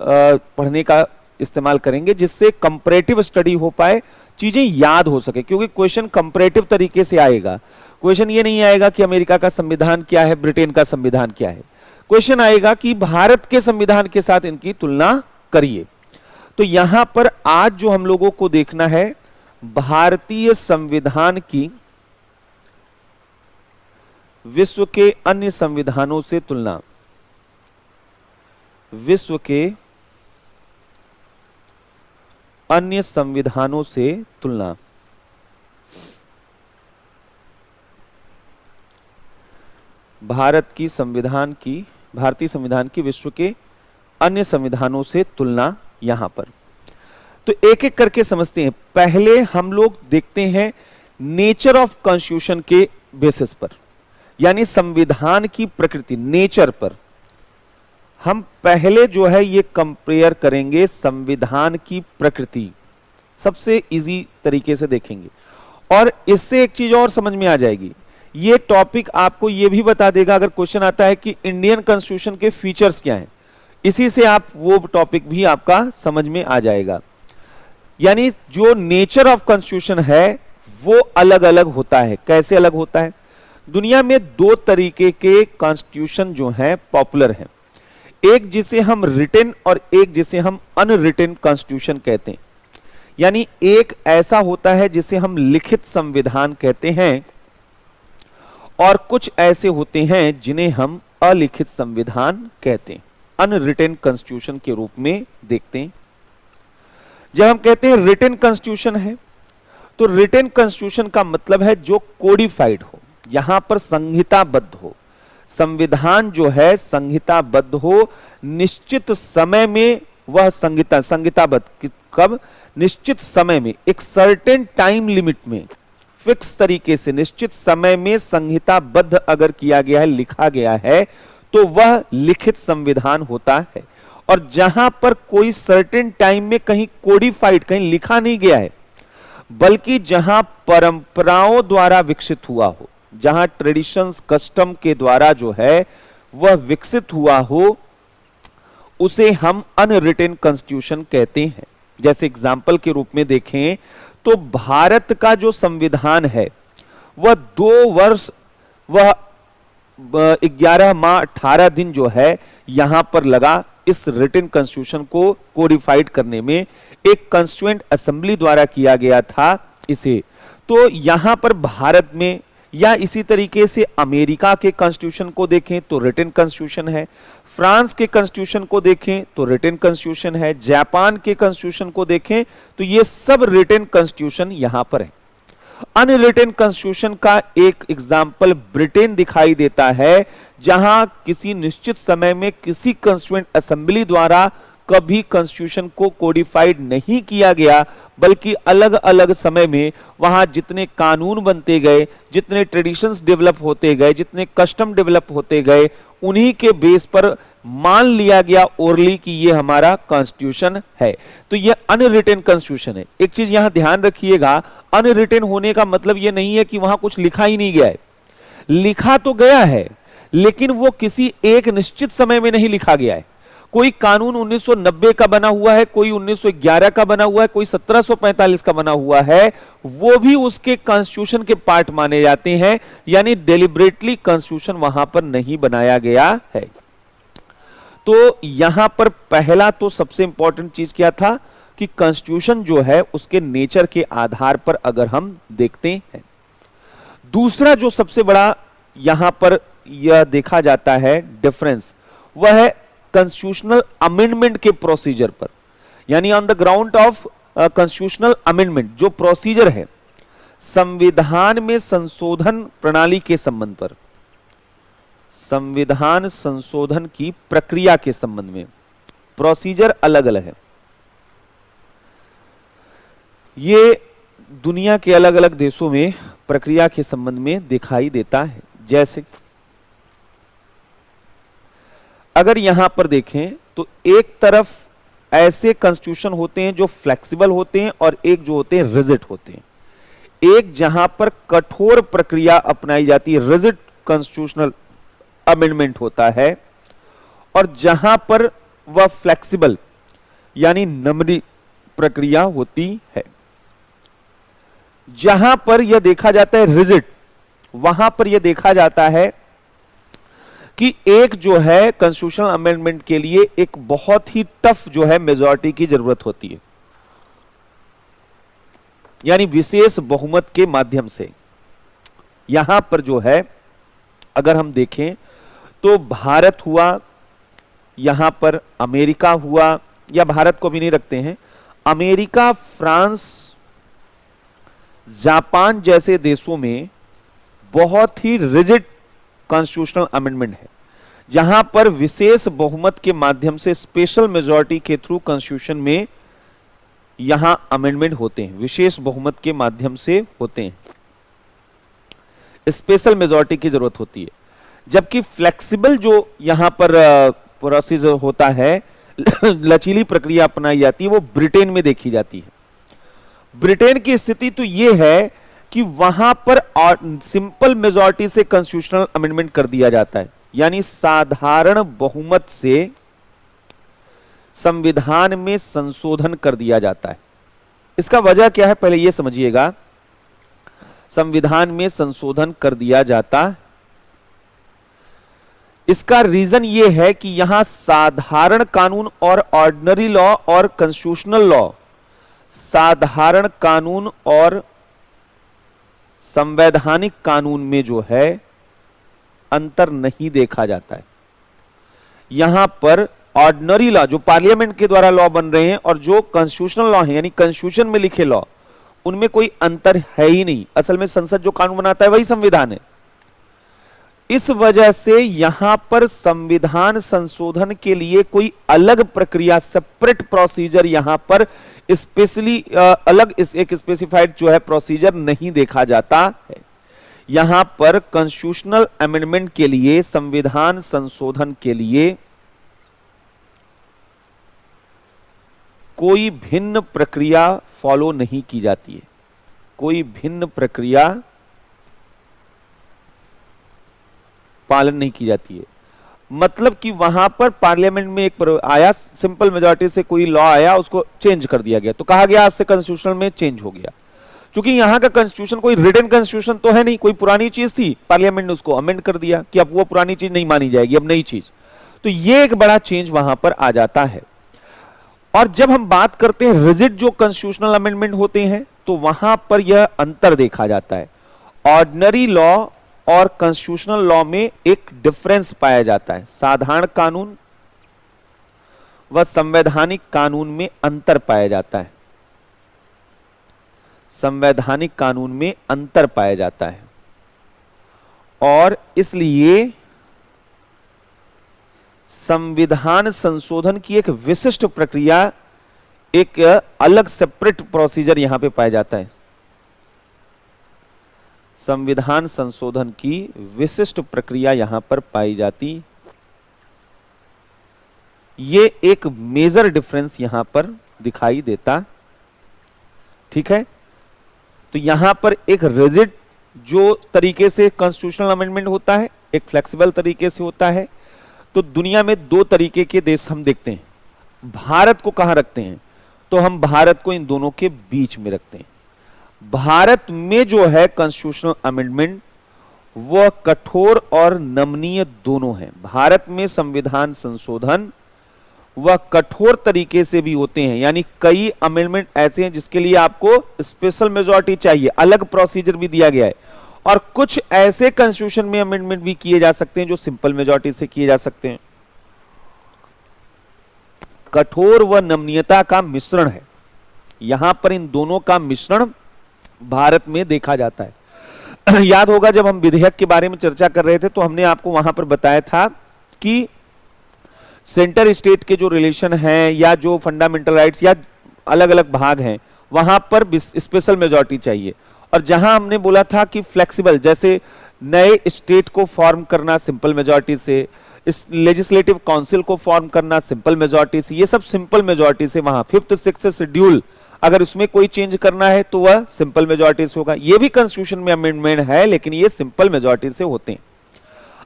पढ़ने का इस्तेमाल करेंगे जिससे कंपैरेटिव स्टडी हो पाए, चीजें याद हो सके, क्योंकि क्वेश्चन कंपैरेटिव तरीके से आएगा। क्वेश्चन ये नहीं आएगा कि अमेरिका का संविधान क्या है, ब्रिटेन का संविधान क्या है। क्वेश्चन आएगा कि भारत के संविधान के साथ इनकी तुलना करिए। तो यहां पर आज जो हम लोगों को देखना है, भारतीय संविधान की विश्व के अन्य संविधानों से तुलना। विश्व के अन्य संविधानों से तुलना। भारतीय संविधान की विश्व के अन्य संविधानों से तुलना यहां पर। तो एक एक करके समझते हैं। पहले हम लोग देखते हैं नेचर ऑफ कॉन्स्टिट्यूशन के बेसिस पर, यानी संविधान की प्रकृति, नेचर पर। हम पहले जो है ये कंपेयर करेंगे संविधान की प्रकृति, सबसे इजी तरीके से देखेंगे, और इससे एक चीज और समझ में आ जाएगी। ये टॉपिक आपको ये भी बता देगा अगर क्वेश्चन आता है कि इंडियन कॉन्स्टिट्यूशन के फीचर्स क्या हैं, इसी से आप वो टॉपिक भी आपका समझ में आ जाएगा। यानी जो नेचर ऑफ कॉन्स्टिट्यूशन है वो अलग अलग होता है। कैसे अलग होता है? दुनिया में दो तरीके के कॉन्स्टिट्यूशन जो हैं पॉपुलर हैं, एक जिसे हम रिटन और एक जिसे हम अनरिटन कॉन्स्टिट्यूशन कहते हैं। यानी एक ऐसा होता है जिसे हम लिखित संविधान कहते हैं, और कुछ ऐसे होते हैं जिन्हें हम अलिखित संविधान कहते हैं, अनरिटन कॉन्स्टिट्यूशन के रूप में देखते हैं। जब हम कहते हैं रिटन कॉन्स्टिट्यूशन है, तो रिटन कॉन्स्टिट्यूशन का मतलब है जो कोडिफाइड हो, यहां पर संहिताबद्ध हो। संविधान जो है संहिताबद्ध हो, निश्चित समय में वह संहिताबद्ध कब? निश्चित समय में, एक सर्टेन टाइम लिमिट में, फिक्स तरीके से निश्चित समय में संहिताबद्ध अगर किया गया है, लिखा गया है, तो वह लिखित संविधान होता है। और जहां पर कोई सर्टेन टाइम में कहीं कोडिफाइड, कहीं लिखा नहीं गया है, बल्कि जहां परंपराओं द्वारा विकसित हुआ हो, जहां ट्रेडिशंस, कस्टम के द्वारा जो है वह विकसित हुआ हो, उसे हम अनरिटन कॉन्स्टिट्यूशन कहते हैं। जैसे एग्जाम्पल के रूप में देखें तो भारत का जो संविधान है वह 2 वर्ष, वह 11 माह 18 दिन जो है यहां पर लगा इस रिटन कॉन्स्टिट्यूशन को कोडिफाइड करने में। एक कॉन्स्टिट्यूएंट असेंबली द्वारा किया गया था इसे। तो यहां पर भारत में, या इसी तरीके से अमेरिका के कॉन्स्टिट्यूशन को देखें तो रिटन कॉन्स्टिट्यूशन है, फ्रांस के कॉन्स्टिट्यूशन को देखें तो रिटन कॉन्स्टिट्यूशन है, जापान के कॉन्स्टिट्यूशन को देखें तो ये सब रिटन कॉन्स्टिट्यूशन यहां पर है। अनरिटन कॉन्स्टिट्यूशन का एक एग्जाम्पल ब्रिटेन दिखाई देता है, जहां किसी निश्चित समय में किसी कॉन्स्टिट्यूएंट असेंबली द्वारा कभी कॉन्स्टिट्यूशन को कोडिफाइड नहीं किया गया, बल्कि अलग अलग समय में वहां जितने कानून बनते गए, जितने ट्रेडिशंस डेवलप होते गए, जितने कस्टम डेवलप होते गए, उन्हीं के बेस पर मान लिया गया ओरली कि ये हमारा कॉन्स्टिट्यूशन है। तो ये अनरिटन कॉन्स्टिट्यूशन है। एक चीज यहां ध्यान रखिएगा, अनरिटन होने का मतलब ये नहीं है कि वहां कुछ लिखा ही नहीं गया है। लिखा तो गया है, लेकिन वो किसी एक निश्चित समय में नहीं लिखा गया है। कोई कानून 1990 का बना हुआ है, कोई 1911 का बना हुआ है, कोई 1745 का बना हुआ है, वो भी उसके कॉन्स्टिट्यूशन के पार्ट माने जाते हैं। यानी डेलिबरेटली कॉन्स्टिट्यूशन वहां पर नहीं बनाया गया है। तो यहां पर पहला तो सबसे इंपॉर्टेंट चीज क्या था कि कॉन्स्टिट्यूशन जो है उसके नेचर के आधार पर अगर हम देखते हैं। दूसरा जो सबसे बड़ा यहां पर यह देखा जाता है डिफरेंस, वह है कॉन्स्टिट्यूशनल अमेंडमेंट के प्रोसीजर पर। यानी on the ground of constitutional amendment, जो प्रोसीजर है संविधान में संशोधन प्रणाली के संबंध पर, संविधान संशोधन की प्रक्रिया के संबंध में। प्रोसीजर अलग अलग है, ये दुनिया के अलग अलग देशों में प्रक्रिया के संबंध में दिखाई देता है। जैसे अगर यहां पर देखें तो एक तरफ ऐसे कॉन्स्टिट्यूशन होते हैं जो फ्लेक्सिबल होते हैं और एक जो होते हैं रिजिड होते हैं। एक जहां पर कठोर प्रक्रिया अपनाई जाती है, रिजिड कॉन्स्टिट्यूशनल अमेंडमेंट होता है, और जहां पर वह फ्लेक्सिबल यानी नम्र प्रक्रिया होती है। जहां पर यह देखा जाता है रिजिड, वहां पर यह देखा जाता है कि एक जो है कॉन्स्टिट्यूशनल अमेंडमेंट के लिए एक बहुत ही टफ जो है मेजॉरिटी की जरूरत होती है, यानी विशेष बहुमत के माध्यम से। यहां पर जो है अगर हम देखें तो भारत हुआ, यहां पर अमेरिका हुआ, या भारत को भी नहीं रखते हैं, अमेरिका, फ्रांस, जापान जैसे देशों में बहुत ही रिजिड कॉन्स्टिट्यूशनल अमेंडमेंट है, जहां पर विशेष बहुमत के माध्यम से स्पेशल मेजॉरिटी के थ्रू कॉन्स्टिट्यूशन में यहां अमेंडमेंट होते हैं, विशेष बहुमत के माध्यम से होते हैं, स्पेशल मेजॉरिटी की जरूरत होती है। जबकि फ्लेक्सिबल जो यहां पर प्रोसीजर होता है, लचीली प्रक्रिया अपनाई जाती है, वो ब्रिटेन में देखी जाती है। ब्रिटेन की स्थिति तो यह है कि वहां पर सिंपल मेजॉरिटी से कॉन्स्टिट्यूशनल अमेंडमेंट कर दिया जाता है, यानी साधारण बहुमत से संविधान में संशोधन कर दिया जाता है। इसका वजह क्या है, पहले यह समझिएगा। संविधान में संशोधन कर दिया जाता, इसका रीजन यह है कि यहां साधारण कानून और ऑर्डिनरी लॉ और कॉन्स्टिट्यूशनल लॉ, साधारण कानून और संवैधानिक कानून में जो है अंतर नहीं देखा जाता है। यहां पर ऑर्डिनरी लॉ जो पार्लियामेंट के द्वारा लॉ बन रहे हैं और जो कॉन्स्टिट्यूशनल लॉ है यानी कॉन्स्टिट्यूशन में लिखे लॉ, उनमें कोई अंतर है ही नहीं। असल में संसद जो कानून बनाता है वही संविधान है। इस वजह से यहां पर संविधान संशोधन के लिए कोई अलग प्रक्रिया, सेपरेट प्रोसीजर यहां पर स्पेशली अलग एक स्पेसिफाइड जो है प्रोसीजर नहीं देखा जाता है। यहां पर कॉन्स्टिट्यूशनल अमेंडमेंट के लिए, संविधान संशोधन के लिए कोई भिन्न प्रक्रिया फॉलो नहीं की जाती है, कोई भिन्न प्रक्रिया पालन नहीं की जाती है। मतलब कि वहां पर पार्लियामेंट में एक आया, सिंपल मेजॉरिटी से कोई लॉ आया, उसको चेंज कर दिया गया, तो कहा गया आज से कॉन्स्टिट्यूशनल में चेंज हो गया। क्योंकि यहां का कॉन्स्टिट्यूशन कोई रिटन कॉन्स्टिट्यूशन तो है नहीं, कोई पुरानी चीज थी, पार्लियामेंट ने उसको अमेंड कर दिया कि अब वो पुरानी चीज नहीं मानी जाएगी, अब नई चीज। तो ये एक बड़ा चेंज वहां पर आ जाता है। और जब हम बात करते हैं रिजिड जो कॉन्स्टिट्यूशनल अमेंडमेंट होते हैं, तो वहां पर यह अंतर देखा जाता है। ऑर्डिनरी लॉ और कॉन्स्टिट्यूशनल लॉ में एक डिफरेंस पाया जाता है। साधारण कानून व संवैधानिक कानून में अंतर पाया जाता है, संवैधानिक कानून में अंतर पाया जाता है। और इसलिए संविधान संशोधन की एक विशिष्ट प्रक्रिया, एक अलग सेपरेट प्रोसीजर यहां पे पाया जाता है। संविधान संशोधन की विशिष्ट प्रक्रिया यहां पर पाई जाती, ये एक मेजर डिफरेंस यहां पर दिखाई देता। ठीक है, तो यहां पर एक रिजिड जो तरीके से कॉन्स्टिट्यूशनल अमेंडमेंट होता है, एक फ्लेक्सिबल तरीके से होता है। तो दुनिया में दो तरीके के देश हम देखते हैं। भारत को कहां रखते हैं, तो हम भारत को इन दोनों के बीच में रखते हैं। भारत में जो है कॉन्स्टिट्यूशनल अमेंडमेंट वह कठोर और नमनीय दोनों है। भारत में संविधान संशोधन वह कठोर तरीके से भी होते हैं, यानी कई अमेंडमेंट ऐसे हैं जिसके लिए आपको स्पेशल मेजॉरिटी चाहिए, अलग प्रोसीजर भी दिया गया है। और कुछ ऐसे कॉन्स्टिट्यूशन में अमेंडमेंट भी किए जा सकते हैं जो सिंपल मेजॉरिटी से किए जा सकते हैं। कठोर व नमनीयता का मिश्रण है, यहां पर इन दोनों का मिश्रण भारत में देखा जाता है। याद होगा जब हम विधेयक के बारे में चर्चा कर रहे थे तो हमने आपको वहां पर बताया था कि सेंटर स्टेट के जो रिलेशन हैं या जो फंडामेंटल राइट्स या अलग अलग भाग हैं वहां पर स्पेशल मेजॉरिटी चाहिए, और जहां हमने बोला था कि फ्लेक्सिबल, जैसे नए स्टेट को फॉर्म करना सिंपल मेजॉरिटी से, इस लेजिस्लेटिव काउंसिल को फॉर्म करना सिंपल मेजॉरिटी से, ये सब सिंपल मेजॉरिटी से, वहां फिफ्थ सिक्स्थ शेड्यूल अगर उसमें कोई चेंज करना है तो वह सिंपल मेजॉरिटी से होगा। ये भी कॉन्स्टिट्यूशन में अमेंडमेंट है लेकिन ये सिंपल मेजॉरिटी से होते हैं।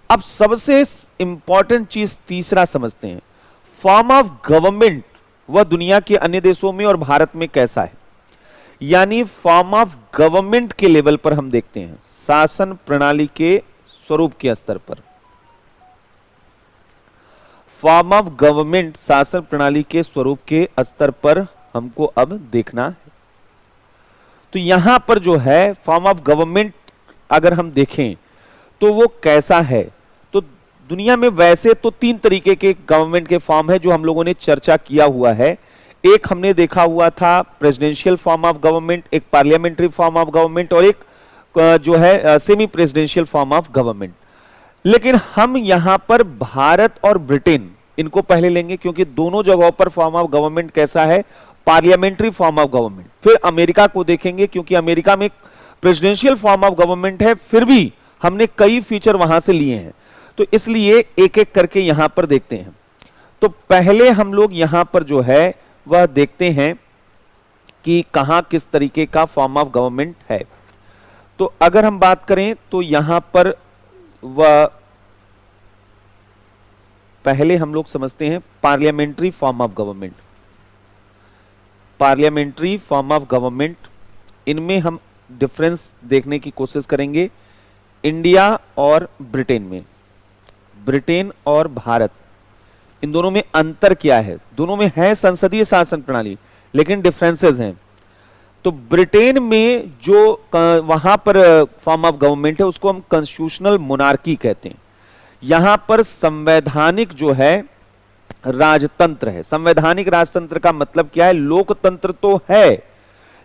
अब सबसे इंपॉर्टेंट चीज तीसरा समझते हैं, फॉर्म ऑफ गवर्नमेंट वह दुनिया के अन्य देशों में और भारत में कैसा है। यानी फॉर्म ऑफ गवर्नमेंट के लेवल पर हम देखते हैं, शासन प्रणाली के स्वरूप के स्तर पर, फॉर्म ऑफ गवर्नमेंट शासन प्रणाली के स्वरूप के स्तर पर हमको अब देखना है। तो यहां पर जो है फॉर्म ऑफ गवर्नमेंट अगर हम देखें तो वो कैसा है, तो दुनिया में वैसे तो तीन तरीके के गवर्नमेंट के फॉर्म है जो हम लोगों ने चर्चा किया हुआ है। एक हमने देखा हुआ था प्रेसिडेंशियल फॉर्म ऑफ गवर्नमेंट, एक पार्लियामेंट्री फॉर्म ऑफ गवर्नमेंट और एक जो है semi presidential form of government. लेकिन हम यहां पर भारत और ब्रिटेन इनको पहले लेंगे क्योंकि दोनों जगहों पर फॉर्म ऑफ गवर्नमेंट कैसा है, पार्लियामेंट्री फॉर्म ऑफ गवर्नमेंट। फिर अमेरिका को देखेंगे क्योंकि अमेरिका में प्रेसिडेंशियल फॉर्म ऑफ गवर्नमेंट है, फिर भी हमने कई फीचर वहां से लिए हैं, तो इसलिए एक एक करके यहां पर देखते हैं। तो पहले हम लोग यहां पर जो है वह देखते हैं कि कहां किस तरीके का फॉर्म ऑफ गवर्नमेंट है। तो अगर हम बात करें तो यहां पर वह पहले हम लोग समझते हैं parliamentary form of government. Parliamentary form of government, इनमें हम डिफरेंस देखने की कोशिश करेंगे इंडिया और ब्रिटेन में। ब्रिटेन और भारत, इन दोनों में अंतर क्या है, दोनों में है संसदीय शासन प्रणाली लेकिन डिफरेंसेस हैं। तो ब्रिटेन में जो वहां पर फॉर्म ऑफ गवर्नमेंट है उसको हम कॉन्स्टिट्यूशनल मोनार्की कहते हैं। यहां पर संवैधानिक जो है राजतंत्र है। संवैधानिक राजतंत्र का मतलब क्या है, लोकतंत्र तो है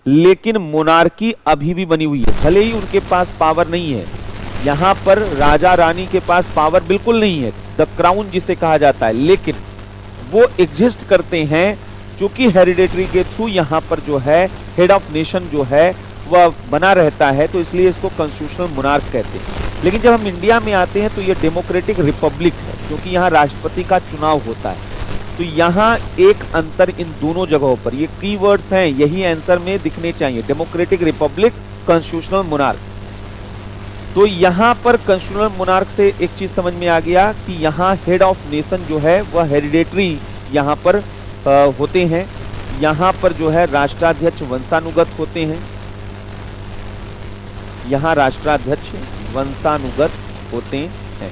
लेकिन मोनार्की अभी भी बनी हुई है, भले ही उनके पास पावर नहीं है। यहां पर राजा रानी के पास पावर बिल्कुल नहीं है, द क्राउन जिसे कहा जाता है, लेकिन वो एग्जिस्ट करते हैं क्योंकि हेरिडेटरी के थ्रू यहां पर जो है हेड ऑफ नेशन जो है वह बना रहता है, तो इसलिए इसको कॉन्स्टिट्यूशनल मोनार्क कहते हैं। लेकिन जब हम इंडिया में आते हैं तो ये डेमोक्रेटिक रिपब्लिक है क्योंकि यहाँ राष्ट्रपति का चुनाव होता है। तो यहाँ एक अंतर इन दोनों जगहों पर, ये कीवर्ड्स हैं, यही आंसर में दिखने चाहिए, डेमोक्रेटिक रिपब्लिक, कॉन्स्टिट्यूशनल मोनार्क। तो यहाँ पर कॉन्स्टिट्यूशनल मोनार्क से एक चीज समझ में आ गया कि यहाँ हेड ऑफ नेशन जो है वह हेरिडेटरी यहाँ पर होते हैं। यहाँ पर जो है राष्ट्राध्यक्ष वंशानुगत होते हैं, यहाँ राष्ट्राध्यक्ष वंशानुगत होते हैं।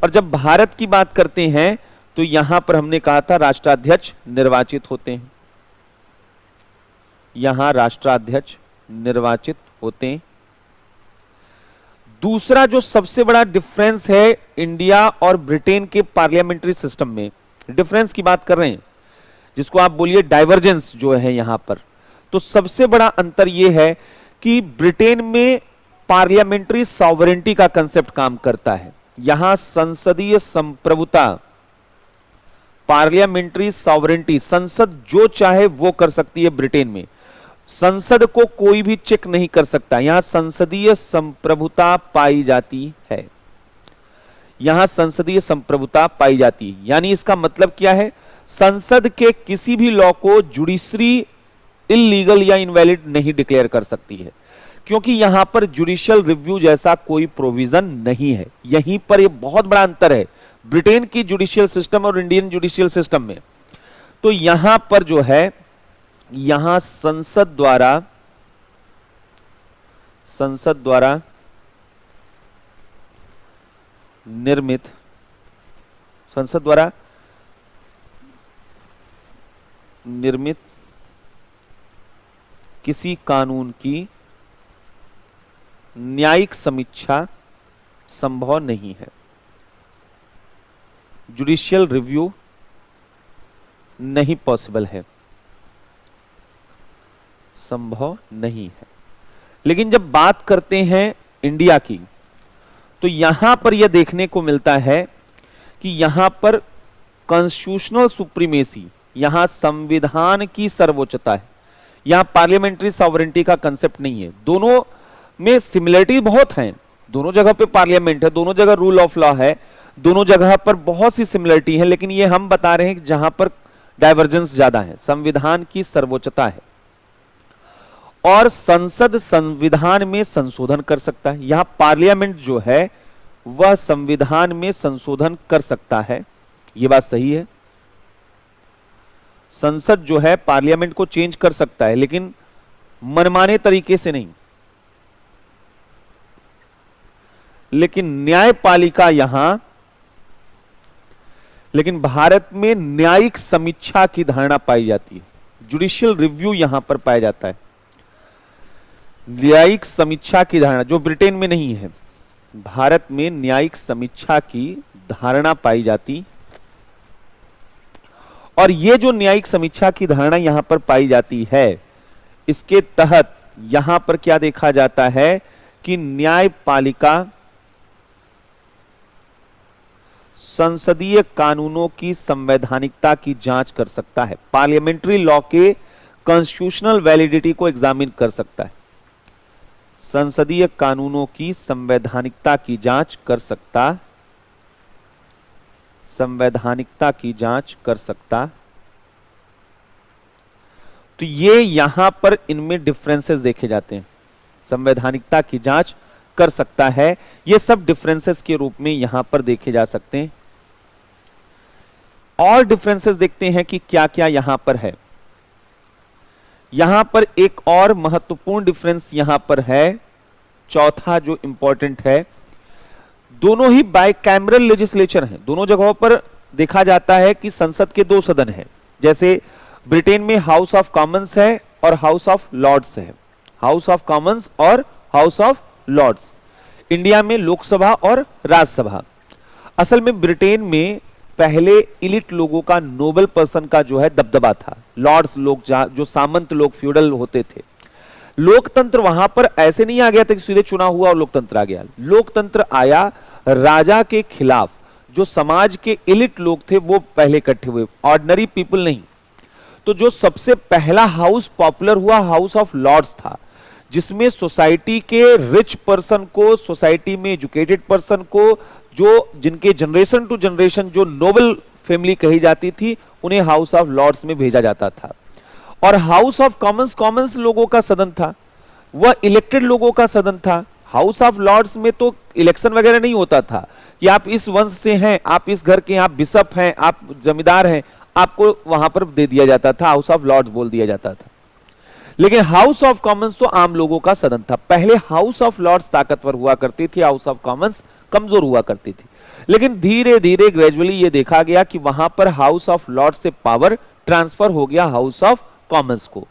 और जब भारत की बात करते हैं तो यहां पर हमने कहा था राष्ट्राध्यक्ष निर्वाचित होते हैं, यहां राष्ट्राध्यक्ष निर्वाचित होते हैं। दूसरा जो सबसे बड़ा डिफरेंस है इंडिया और ब्रिटेन के पार्लियामेंट्री सिस्टम में, डिफरेंस की बात कर रहे हैं जिसको आप बोलिए डाइवर्जेंस जो है यहां पर, तो सबसे बड़ा अंतर यह है कि ब्रिटेन में पार्लियामेंट्री सॉवरेंटी का कंसेप्ट काम करता है। यहां संसदीय संप्रभुता, पार्लियामेंट्री सॉवरेंटी, संसद जो चाहे वो कर सकती है। ब्रिटेन में संसद को कोई भी चेक नहीं कर सकता, यहां संसदीय संप्रभुता पाई जाती है, यहां संसदीय संप्रभुता पाई जाती है। यानी इसका मतलब क्या है, संसद के किसी भी लॉ को जुडिशरी इलीगल या इनवैलिड नहीं डिक्लेयर कर सकती है क्योंकि यहां पर जुडिशियल रिव्यू जैसा कोई प्रोविजन नहीं है। यहीं पर यह बहुत बड़ा अंतर है ब्रिटेन की जुडिशियल सिस्टम और इंडियन जुडिशियल सिस्टम में। तो यहां पर जो है, यहां संसद द्वारा निर्मित, संसद द्वारा निर्मित किसी कानून की न्यायिक समीक्षा संभव नहीं है, जुडिशियल रिव्यू नहीं पॉसिबल है, संभव नहीं है। लेकिन जब बात करते हैं इंडिया की, तो यहां पर यह देखने को मिलता है कि यहां पर कॉन्स्टिट्यूशनल सुप्रीमेसी, यहां संविधान की सर्वोच्चता है, यहां पार्लियामेंट्री सॉवरेंटी का कंसेप्ट नहीं है। दोनों में सिमिलरिटी बहुत है, दोनों जगह पे पार्लियामेंट है, दोनों जगह रूल ऑफ लॉ है, दोनों जगह पर बहुत सी सिमिलरिटी है, लेकिन ये हम बता रहे हैं कि जहां पर डाइवर्जेंस ज्यादा है, संविधान की सर्वोच्चता है। और संसद संविधान में संशोधन कर सकता है, यहां पार्लियामेंट जो है वह संविधान में संशोधन कर सकता है, यह बात सही है। संसद जो है पार्लियामेंट को चेंज कर सकता है, लेकिन मनमाने तरीके से नहीं। लेकिन न्यायपालिका यहां, लेकिन भारत में न्यायिक समीक्षा की धारणा पाई जाती है, जुडिशियल रिव्यू यहां पर पाया जाता है, न्यायिक समीक्षा की धारणा, जो ब्रिटेन में नहीं है। भारत में न्यायिक समीक्षा की धारणा पाई जाती, और ये जो न्यायिक समीक्षा की धारणा यहां पर पाई जाती है, इसके तहत यहां पर क्या देखा जाता है कि न्यायपालिका संसदीय कानूनों की संवैधानिकता की जांच कर सकता है, पार्लियामेंट्री लॉ के कॉन्स्टिट्यूशनल वैलिडिटी को एग्जामिन कर सकता है, संसदीय कानूनों की संवैधानिकता की जांच कर सकता, संवैधानिकता की जांच कर सकता। तो ये यहां पर इनमें डिफरेंसेस देखे जाते हैं, संवैधानिकता की जांच कर सकता है, ये सब डिफरेंसेस के रूप में यहां पर देखे जा सकते हैं। और डिफरेंसेस देखते हैं कि क्या क्या यहां पर है। यहां पर एक और महत्वपूर्ण डिफरेंस यहां पर है, चौथा जो इंपॉर्टेंट है, दोनों ही बाइकैमरल लेजिस्लेचर हैं, दोनों जगहों पर देखा जाता है कि संसद के दो सदन हैं। जैसे ब्रिटेन में हाउस ऑफ कॉमन्स है और हाउस ऑफ लॉर्ड्स है, हाउस ऑफ कॉमन्स और हाउस ऑफ लॉर्ड्स। इंडिया में लोकसभा और राज्यसभा। असल में ब्रिटेन में पहले इलिट लोगों का, नोबल पर्सन का जो है दबदबा था, लॉर्ड्स लोग जो सामंत लोग, फ्यूडल होते थे। लोकतंत्र वहां पर ऐसे नहीं आ गया था कि सीधे चुना हुआ और लोकतंत्र आ गया। लोकतंत्र आया राजा के खिलाफ, जो समाज के इलिट लोग थे वो पहले इकट्ठे हुए, ऑर्डिनरी पीपल नहीं। तो जो सबसे पहला हाउस पॉपुलर हुआ हाउस ऑफ लॉर्ड्स था, जिसमें सोसाइटी के रिच पर्सन को, सोसाइटी में एजुकेटेड पर्सन को, जो जिनके जनरेशन टू जनरेशन जो नोबल फैमिली कही जाती थी, उन्हें हाउस ऑफ लॉर्ड्स में भेजा जाता था। और हाउस ऑफ कॉमन्स, कॉमन्स लोगों का सदन था, वह इलेक्टेड लोगों का सदन था। हाउस ऑफ लॉर्ड्स में तो इलेक्शन वगैरह नहीं होता था कि आप इस वंश से हैं, आप इस घर के, आप बिशप हैं, आप जमींदार हैं, आपको वहां पर दे दिया जाता था, हाउस ऑफ लॉर्ड्स बोल दिया जाता था। लेकिन हाउस ऑफ कॉमन्स तो आम लोगों का सदन था। पहले हाउस ऑफ लॉर्ड्स ताकतवर हुआ करती थी, हाउस ऑफ कॉमन्स कमजोर हुआ करती थी। लेकिन धीरे धीरे ग्रेजुअली ये देखा गया कि वहां पर हाउस ऑफ लॉर्ड्स से पावर ट्रांसफर हो गया हाउस ऑफ कॉमन्स को।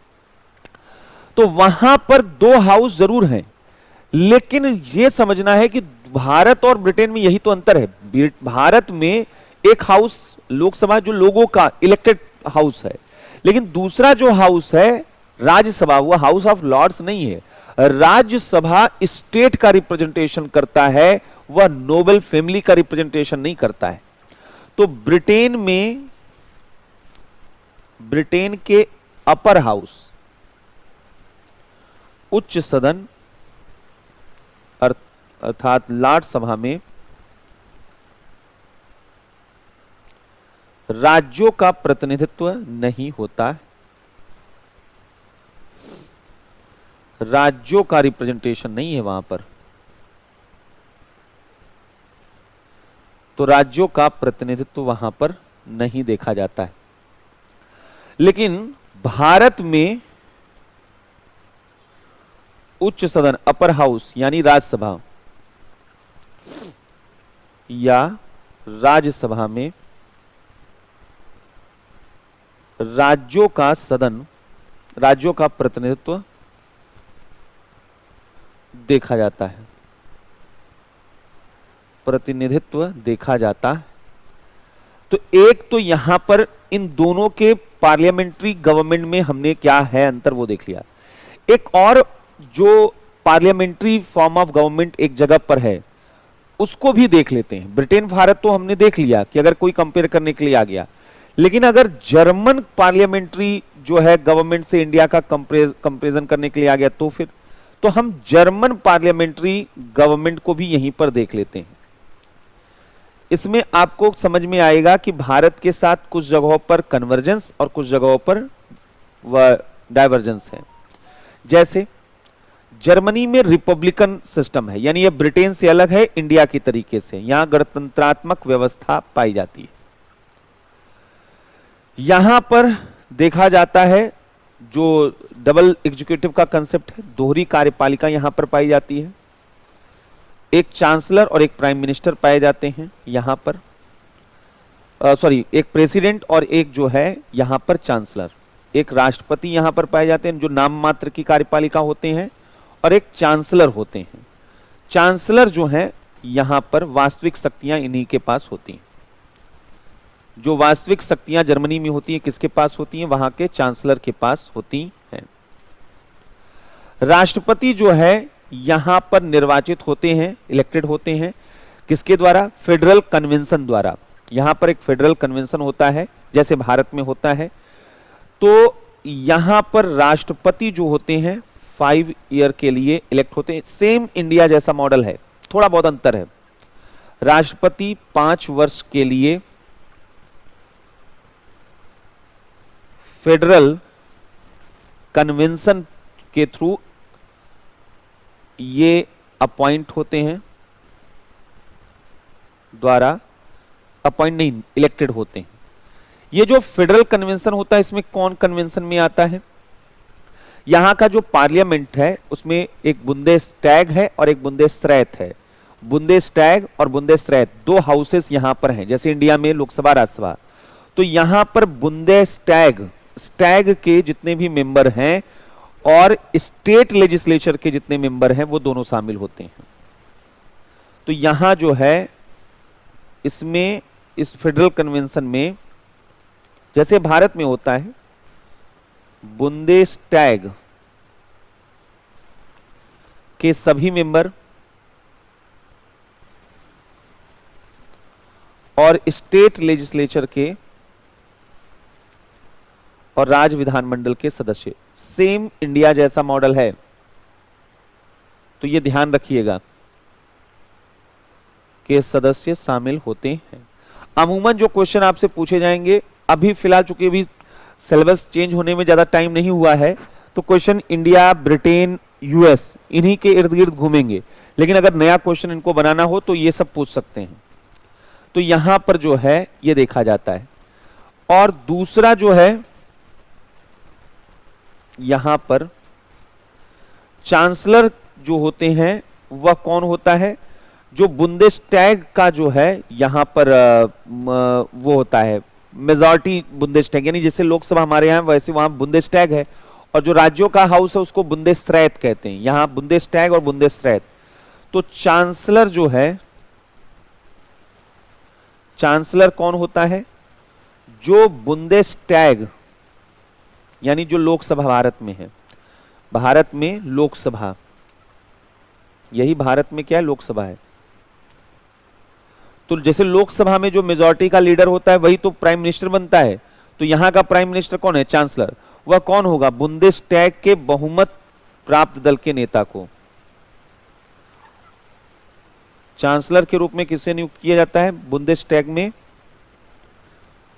तो वहां पर दो हाउस जरूर हैं, लेकिन यह समझना है कि भारत और ब्रिटेन में यही तो अंतर है। भारत में एक हाउस लोकसभा जो लोगों का इलेक्टेड हाउस है, लेकिन दूसरा जो हाउस है राज्यसभा, वो हाउस ऑफ लॉर्ड्स नहीं है। राज्यसभा स्टेट का रिप्रेजेंटेशन करता है, वह नोबल फैमिली का रिप्रेजेंटेशन नहीं करता है। तो ब्रिटेन में, ब्रिटेन के अपर हाउस, उच्च सदन अर्थात लॉर्ड सभा में राज्यों का प्रतिनिधित्व नहीं होता है, राज्यों का रिप्रेजेंटेशन नहीं है वहां पर, तो राज्यों का प्रतिनिधित्व वहां पर नहीं देखा जाता है। लेकिन भारत में उच्च सदन, अपर हाउस यानी राज्यसभा या राज्यसभा में राज्यों का सदन, राज्यों का प्रतिनिधित्व देखा जाता है, प्रतिनिधित्व देखा जाता है। तो एक तो यहां पर इन दोनों के पार्लियामेंट्री गवर्नमेंट में हमने क्या है अंतर वो देख लिया। एक और जो पार्लियामेंट्री फॉर्म ऑफ गवर्नमेंट एक जगह पर है, उसको भी देख लेते हैं। ब्रिटेन भारत तो हमने देख लिया कि अगर कोई कंपेयर करने के लिए आ गया, लेकिन अगर जर्मन पार्लियामेंट्री जो है गवर्नमेंट से इंडिया का कंपेरिजन करने के लिए आ गया, तो फिर तो हम जर्मन पार्लियामेंट्री गवर्नमेंट को भी यहीं पर देख लेते हैं। इसमें आपको समझ में आएगा कि भारत के साथ कुछ जगहों पर कन्वर्जेंस और कुछ जगहों पर डाइवर्जेंस है। जैसे जर्मनी में रिपब्लिकन सिस्टम है, यानी यह ब्रिटेन से अलग है इंडिया की तरीके से, यहां गणतंत्रात्मक व्यवस्था पाई जाती है। यहां पर देखा जाता है जो डबल एग्जीक्यूटिव का कंसेप्ट है, दोहरी कार्यपालिका यहां पर पाई जाती है। एक चांसलर और एक प्राइम मिनिस्टर पाए जाते हैं यहां पर, एक प्रेसिडेंट और एक जो है यहां पर चांसलर। एक राष्ट्रपति यहां पर पाए जाते हैं जो नाम मात्र की कार्यपालिका होते हैं, और एक चांसलर होते हैं। चांसलर जो है यहां पर वास्तविक शक्तियां इन्हीं के पास होती हैं। जो वास्तविक शक्तियां जर्मनी में होती हैं किसके पास होती हैं? वहां के चांसलर के पास होती हैं। राष्ट्रपति जो है यहां पर निर्वाचित होते हैं, इलेक्टेड होते हैं, किसके द्वारा? फेडरल कन्वेंशन द्वारा। यहां पर एक फेडरल कन्वेंशन होता है जैसे भारत में होता है। तो यहां पर राष्ट्रपति जो होते हैं 5 ईयर के लिए इलेक्ट होते हैं। सेम इंडिया जैसा मॉडल है, थोड़ा बहुत अंतर है। राष्ट्रपति 5 वर्ष के लिए फेडरल कन्वेंशन के थ्रू ये अपॉइंट होते हैं, द्वारा अपॉइंट नहीं, इलेक्टेड होते हैं। ये जो फेडरल कन्वेंशन होता है इसमें कौन कन्वेंशन में आता है? यहां का जो पार्लियामेंट है उसमें एक बुंदेस्टैग है और एक बुंदेस्रैत है। बुंदेस्टैग और बुंदेस्रैत दो हाउसेस यहां पर हैं, जैसे इंडिया में लोकसभा राज्यसभा। तो यहां पर बुंदेस्टैग, स्टैग के जितने भी मेंबर हैं और स्टेट लेजिस्लेचर के जितने मेंबर हैं वो दोनों शामिल होते हैं। तो यहां जो है इसमें इस फेडरल कन्वेंशन में जैसे भारत में होता है, बुंदेस्टैग के सभी मेंबर और स्टेट लेजिस्लेचर के और राज्य विधानमंडल के सदस्य, सेम इंडिया जैसा मॉडल है। तो ये ध्यान रखिएगा कि सदस्य शामिल होते हैं। अमूमन जो क्वेश्चन आपसे पूछे जाएंगे, अभी फिलहाल चूंकि अभी सिलेबस चेंज होने में ज्यादा टाइम नहीं हुआ है, तो क्वेश्चन इंडिया, ब्रिटेन, यूएस इन्हीं के इर्द गिर्द घूमेंगे। लेकिन अगर नया क्वेश्चन इनको बनाना हो तो ये सब पूछ सकते हैं। तो यहां पर जो है ये देखा जाता है। और दूसरा जो है यहां पर चांसलर जो होते हैं वह कौन होता है? जो बुंदेस्टैग का जो है यहां पर वो होता है मेजॉरिटी बुंदेस्टैग, यानी जैसे लोकसभा हमारे यहां वैसे वहां बुंदेस्टैग है, और जो राज्यों का हाउस है उसको बुंदेस्रैत कहते हैं। यहां बुंदेस्टैग और बुंदेस्रैत। तो चांसलर जो है, चांसलर कौन होता है? जो बुंदेस्टैग यानी जो लोकसभा भारत में है, भारत में लोकसभा, यही भारत में क्या है? लोकसभा है। तो जैसे लोकसभा में जो मेजॉरिटी का लीडर होता है वही तो प्राइम मिनिस्टर बनता है। तो यहां का प्राइम मिनिस्टर कौन है? चांसलर। वह कौन होगा? बुंदेस्टैग के बहुमत प्राप्त दल के नेता को चांसलर के रूप में किससे नियुक्त किया जाता है? बुंदेस्टैग में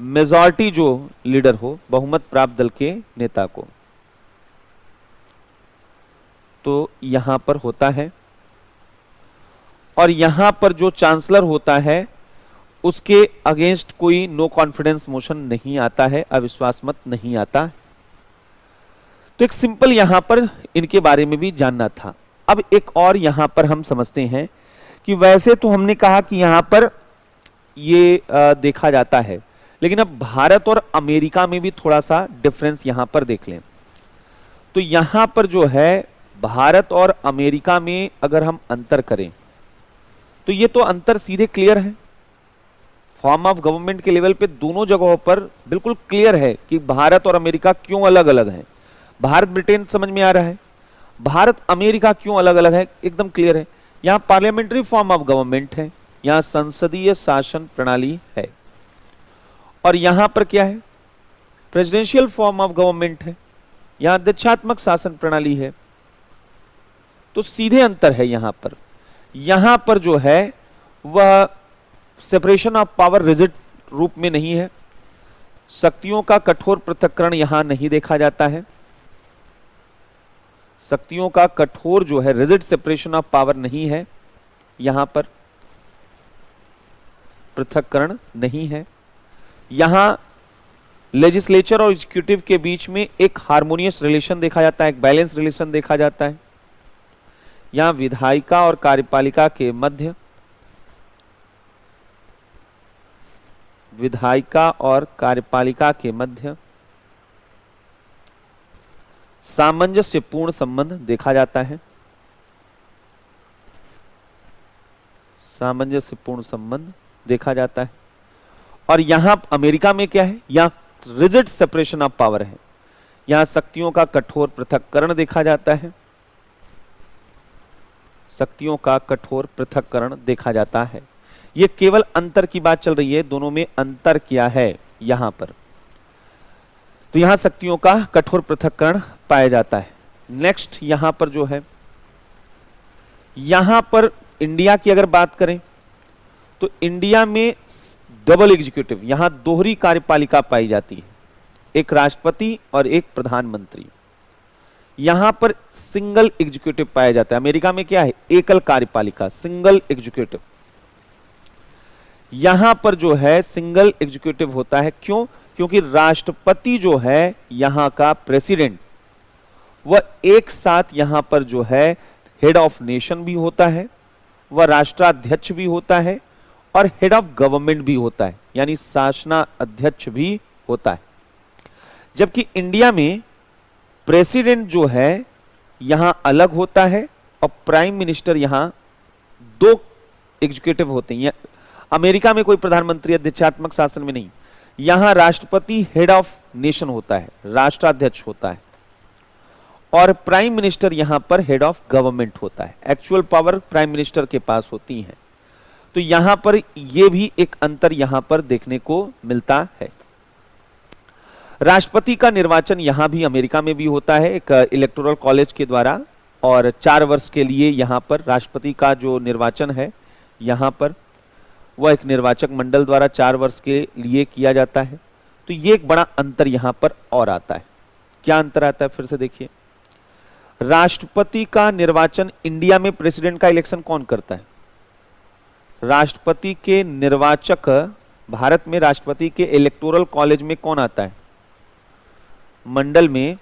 मेजॉरिटी जो लीडर हो, बहुमत प्राप्त दल के नेता को। तो यहां पर होता है। और यहां पर जो चांसलर होता है उसके अगेंस्ट कोई नो कॉन्फिडेंस मोशन नहीं आता है, अविश्वास मत नहीं आता। तो एक सिंपल यहां पर इनके बारे में भी जानना था। अब एक और यहां पर हम समझते हैं कि वैसे तो हमने कहा कि यहां पर ये देखा जाता है, लेकिन अब भारत और अमेरिका में भी थोड़ा सा डिफरेंस यहां पर देख लें। तो यहां पर जो है भारत और अमेरिका में अगर हम अंतर करें तो ये तो अंतर सीधे क्लियर है। फॉर्म ऑफ गवर्नमेंट के लेवल पे दोनों जगहों पर बिल्कुल क्लियर है कि भारत और अमेरिका क्यों अलग अलग हैं। भारत ब्रिटेन समझ में आ रहा है, भारत अमेरिका क्यों अलग अलग है, एकदम क्लियर है। यहां पार्लियामेंट्री फॉर्म ऑफ गवर्नमेंट है, यहां संसदीय शासन प्रणाली है, और यहां पर क्या है, प्रेसिडेंशियल फॉर्म ऑफ गवर्नमेंट है, यहां अध्यक्षात्मक शासन प्रणाली है। तो सीधे अंतर है यहां पर जो है वह सेपरेशन ऑफ पावर रिजिड रूप में नहीं है, शक्तियों का कठोर पृथक्करण यहां नहीं देखा जाता है, शक्तियों का कठोर जो है रिजिड सेपरेशन ऑफ पावर नहीं है, यहां पर पृथक्करण नहीं है। यहां लेजिस्लेचर और एग्जीक्यूटिव के बीच में एक हार्मोनियस रिलेशन देखा जाता है, एक बैलेंस रिलेशन देखा जाता है। यहां विधायिका और कार्यपालिका के मध्य सामंजस्यपूर्ण संबंध देखा जाता है, सामंजस्यपूर्ण संबंध देखा जाता है। और यहां अमेरिका में क्या है, यहां रिजिड सेपरेशन ऑफ पावर है, यहां शक्तियों का कठोर पृथक्करण देखा जाता है, शक्तियों का कठोर पृथक्करण देखा जाता है। यह केवल अंतर की बात चल रही है, दोनों में अंतर क्या है यहां पर, तो यहां शक्तियों का कठोर पृथक्करण पाया जाता है। नेक्स्ट यहां पर जो है, यहां पर इंडिया की अगर बात करें तो इंडिया में डबल एग्जीक्यूटिव, यहां दोहरी कार्यपालिका पाई जाती है, एक राष्ट्रपति और एक प्रधानमंत्री। यहां पर सिंगल एग्जीक्यूटिव पाया जाता है, अमेरिका में क्या है, एकल कार्यपालिका, सिंगल एग्जीक्यूटिव। यहां पर जो है सिंगल एग्जीक्यूटिव होता है, क्यों, क्योंकि राष्ट्रपति जो है यहां का प्रेसिडेंट, वह एक साथ यहां पर जो है हेड ऑफ नेशन भी होता है, वह राष्ट्राध्यक्ष भी होता है और हेड ऑफ गवर्नमेंट भी होता है, यानी शासना अध्यक्ष भी होता है। जबकि इंडिया में प्रेसिडेंट जो है यहां अलग होता है और प्राइम मिनिस्टर यहां दो एग्जीक्यूटिव होते हैं। अमेरिका में कोई प्रधानमंत्री अध्यक्षात्मक शासन में नहीं, यहां राष्ट्रपति हेड ऑफ नेशन होता है, राष्ट्राध्यक्ष होता है, और प्राइम मिनिस्टर यहां पर हेड ऑफ गवर्नमेंट होता है। एक्चुअल पावर प्राइम मिनिस्टर के पास होती है। तो यहां पर यह भी एक अंतर यहां पर देखने को मिलता है। राष्ट्रपति का निर्वाचन यहां भी अमेरिका में भी होता है, एक इलेक्टोरल कॉलेज के द्वारा, और 4 वर्ष के लिए यहां पर राष्ट्रपति का जो निर्वाचन है यहां पर वह एक निर्वाचक मंडल द्वारा 4 वर्ष के लिए किया जाता है। तो ये एक बड़ा अंतर यहां पर और आता है। क्या अंतर आता है, फिर से देखिए। राष्ट्रपति का निर्वाचन इंडिया में प्रेसिडेंट का इलेक्शन कौन करता है, राष्ट्रपति के निर्वाचक भारत में राष्ट्रपति के इलेक्टोरल कॉलेज में कौन आता है, मंडल में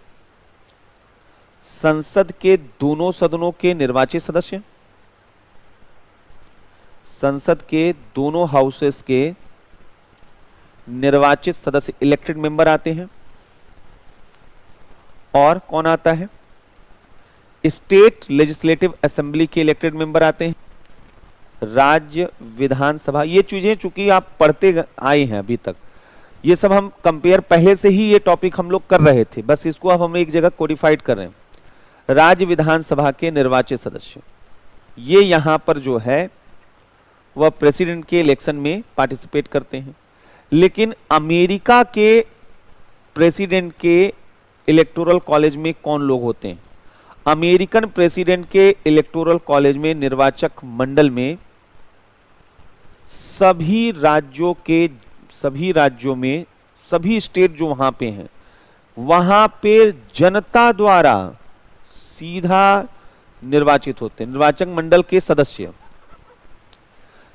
संसद के दोनों सदनों के निर्वाचित सदस्य, संसद के दोनों हाउसेस के निर्वाचित सदस्य इलेक्टेड मेंबर आते हैं, और कौन आता है, स्टेट लेजिस्लेटिव असेंबली के इलेक्टेड मेंबर आते हैं, राज्य विधानसभा। ये चीजें चूंकि आप पढ़ते आए हैं अभी तक, ये सब हम कंपेयर पहले से ही ये टॉपिक हम लोग कर रहे थे, बस इसको अब हम एक जगह कोडिफाइड कर रहे हैं। राज्य विधानसभा के निर्वाचित सदस्य ये यहां पर जो है वह प्रेसिडेंट के इलेक्शन में पार्टिसिपेट करते हैं। लेकिन अमेरिका के प्रेसिडेंट के इलेक्टोरल कॉलेज में कौन लोग होते हैं, अमेरिकन प्रेसिडेंट के इलेक्टोरल कॉलेज में निर्वाचक मंडल में सभी राज्यों में सभी स्टेट जो वहां पे हैं वहां पे जनता द्वारा सीधा निर्वाचित होते हैं। निर्वाचक मंडल के सदस्य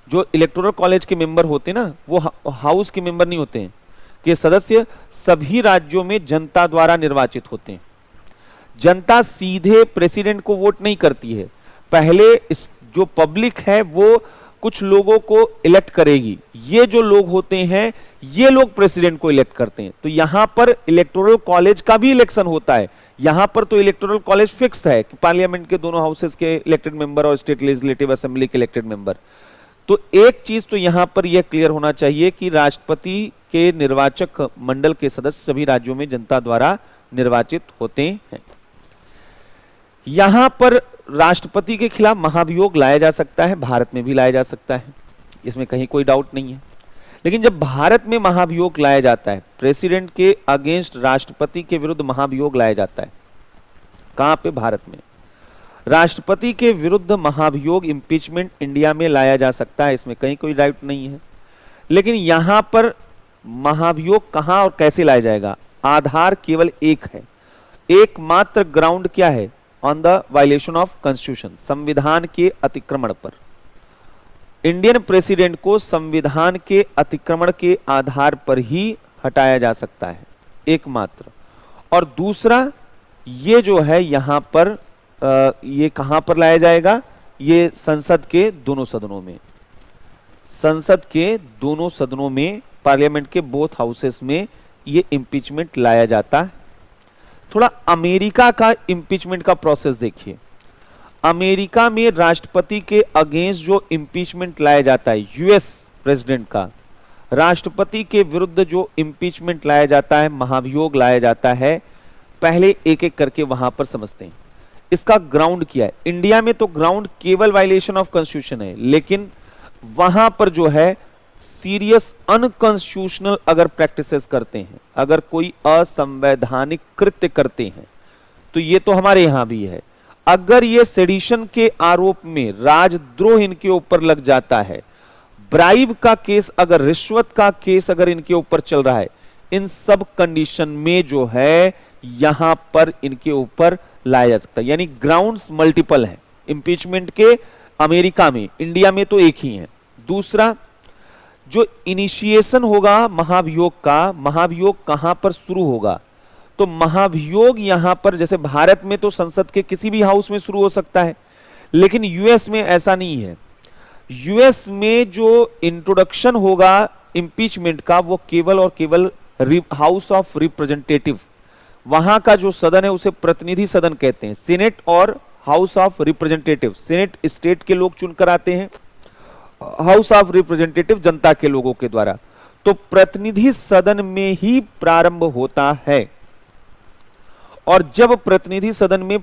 जो इलेक्टोरल कॉलेज के मेंबर होते हैं ना, वो हाउस के मेंबर नहीं होते हैं, के सदस्य सभी राज्यों में जनता द्वारा निर्वाचित होते हैं। जनता सीधे प्रेसिडेंट को वोट नहीं करती है, पहले जो पब्लिक है वो कुछ लोगों को इलेक्ट करेगी, ये जो लोग होते हैं ये लोग प्रेसिडेंट को इलेक्ट करते हैं। तो यहां पर इलेक्टोरल कॉलेज का भी इलेक्शन होता है। यहां पर तो इलेक्टोरल कॉलेज फिक्स है कि पार्लियामेंट के दोनों हाउसेस के इलेक्टेड मेंबर और स्टेट लेजिस्लेटिव असेंबली के इलेक्टेड मेंबर। तो एक चीज तो यहां पर यह क्लियर होना चाहिए कि राष्ट्रपति के निर्वाचक मंडल के सदस्य सभी राज्यों में जनता द्वारा निर्वाचित होते हैं। यहां पर राष्ट्रपति के खिलाफ महाभियोग लाया जा सकता है, भारत में भी लाया जा सकता है, इसमें कहीं कोई डाउट नहीं है। लेकिन जब भारत में महाभियोग लाया जाता है, प्रेसिडेंट के अगेंस्ट राष्ट्रपति के विरुद्ध महाभियोग लाया जाता है, कहां पे? भारत में। राष्ट्रपति के विरुद्ध महाभियोग इंपीचमेंट इंडिया में लाया जा सकता है, इसमें कहीं कोई डाउट नहीं है। लेकिन यहां पर महाभियोग कहां और कैसे लाया जाएगा? आधार केवल एक है, एकमात्र ग्राउंड क्या है? On the violation of constitution, संविधान के अतिक्रमण पर। इंडियन प्रेसिडेंट को संविधान के अतिक्रमण के आधार पर ही हटाया जा सकता है, एकमात्र। और दूसरा, ये जो है यहां पर ये कहां पर लाया जाएगा? ये संसद के दोनों सदनों में, संसद के दोनों सदनों में, पार्लियामेंट के बोथ हाउसेस में ये इंपीचमेंट लाया जाता है। थोड़ा अमेरिका का इंपीचमेंट का प्रोसेस देखिए। अमेरिका में राष्ट्रपति के अगेंस्ट जो इंपीचमेंट लाया जाता है, यूएस प्रेसिडेंट का राष्ट्रपति के विरुद्ध जो इंपीचमेंट लाया जाता है, महाभियोग लाया जाता है, पहले एक एक करके वहां पर समझते हैं इसका ग्राउंड क्या है। इंडिया में तो ग्राउंड केवल वायलेशन ऑफ कॉन्स्टिट्यूशन है, लेकिन वहां पर जो है सीरियस अनकॉन्स्टिट्यूशनल अगर प्रैक्टिसेस करते हैं, अगर कोई असंवैधानिक कृत्य करते हैं, तो ये तो हमारे यहां भी है। अगर ये सेडिशन के आरोप में राजद्रोह इनके ऊपर लग जाता है, ब्राइब का केस, अगर रिश्वत का केस अगर इनके ऊपर चल रहा है, इन सब कंडीशन में जो है यहां पर इनके ऊपर लाया जा सकता है। यानी ग्राउंड्स मल्टीपल हैं इंपीचमेंट के अमेरिका में, इंडिया में तो एक ही है। दूसरा, जो इनिशिएशन होगा महाभियोग का, महाभियोग कहां पर शुरू होगा? तो महाभियोग यहां पर, जैसे भारत में तो संसद के किसी भी हाउस में शुरू हो सकता है, लेकिन यूएस में ऐसा नहीं है। यूएस में जो इंट्रोडक्शन होगा इंपीचमेंट का, वो केवल और केवल हाउस ऑफ रिप्रेजेंटेटिव, वहां का जो सदन है उसे प्रतिनिधि सदन कहते हैं। सीनेट और house of representative, senate state के लोग चुनकर आते हैं, हाउस ऑफ रिप्रेजेंटेटिव जनता के लोगों के द्वारा। तो प्रतिनिधि सदन में ही प्रारंभ होता है, और जब प्रतिनिधि सदन में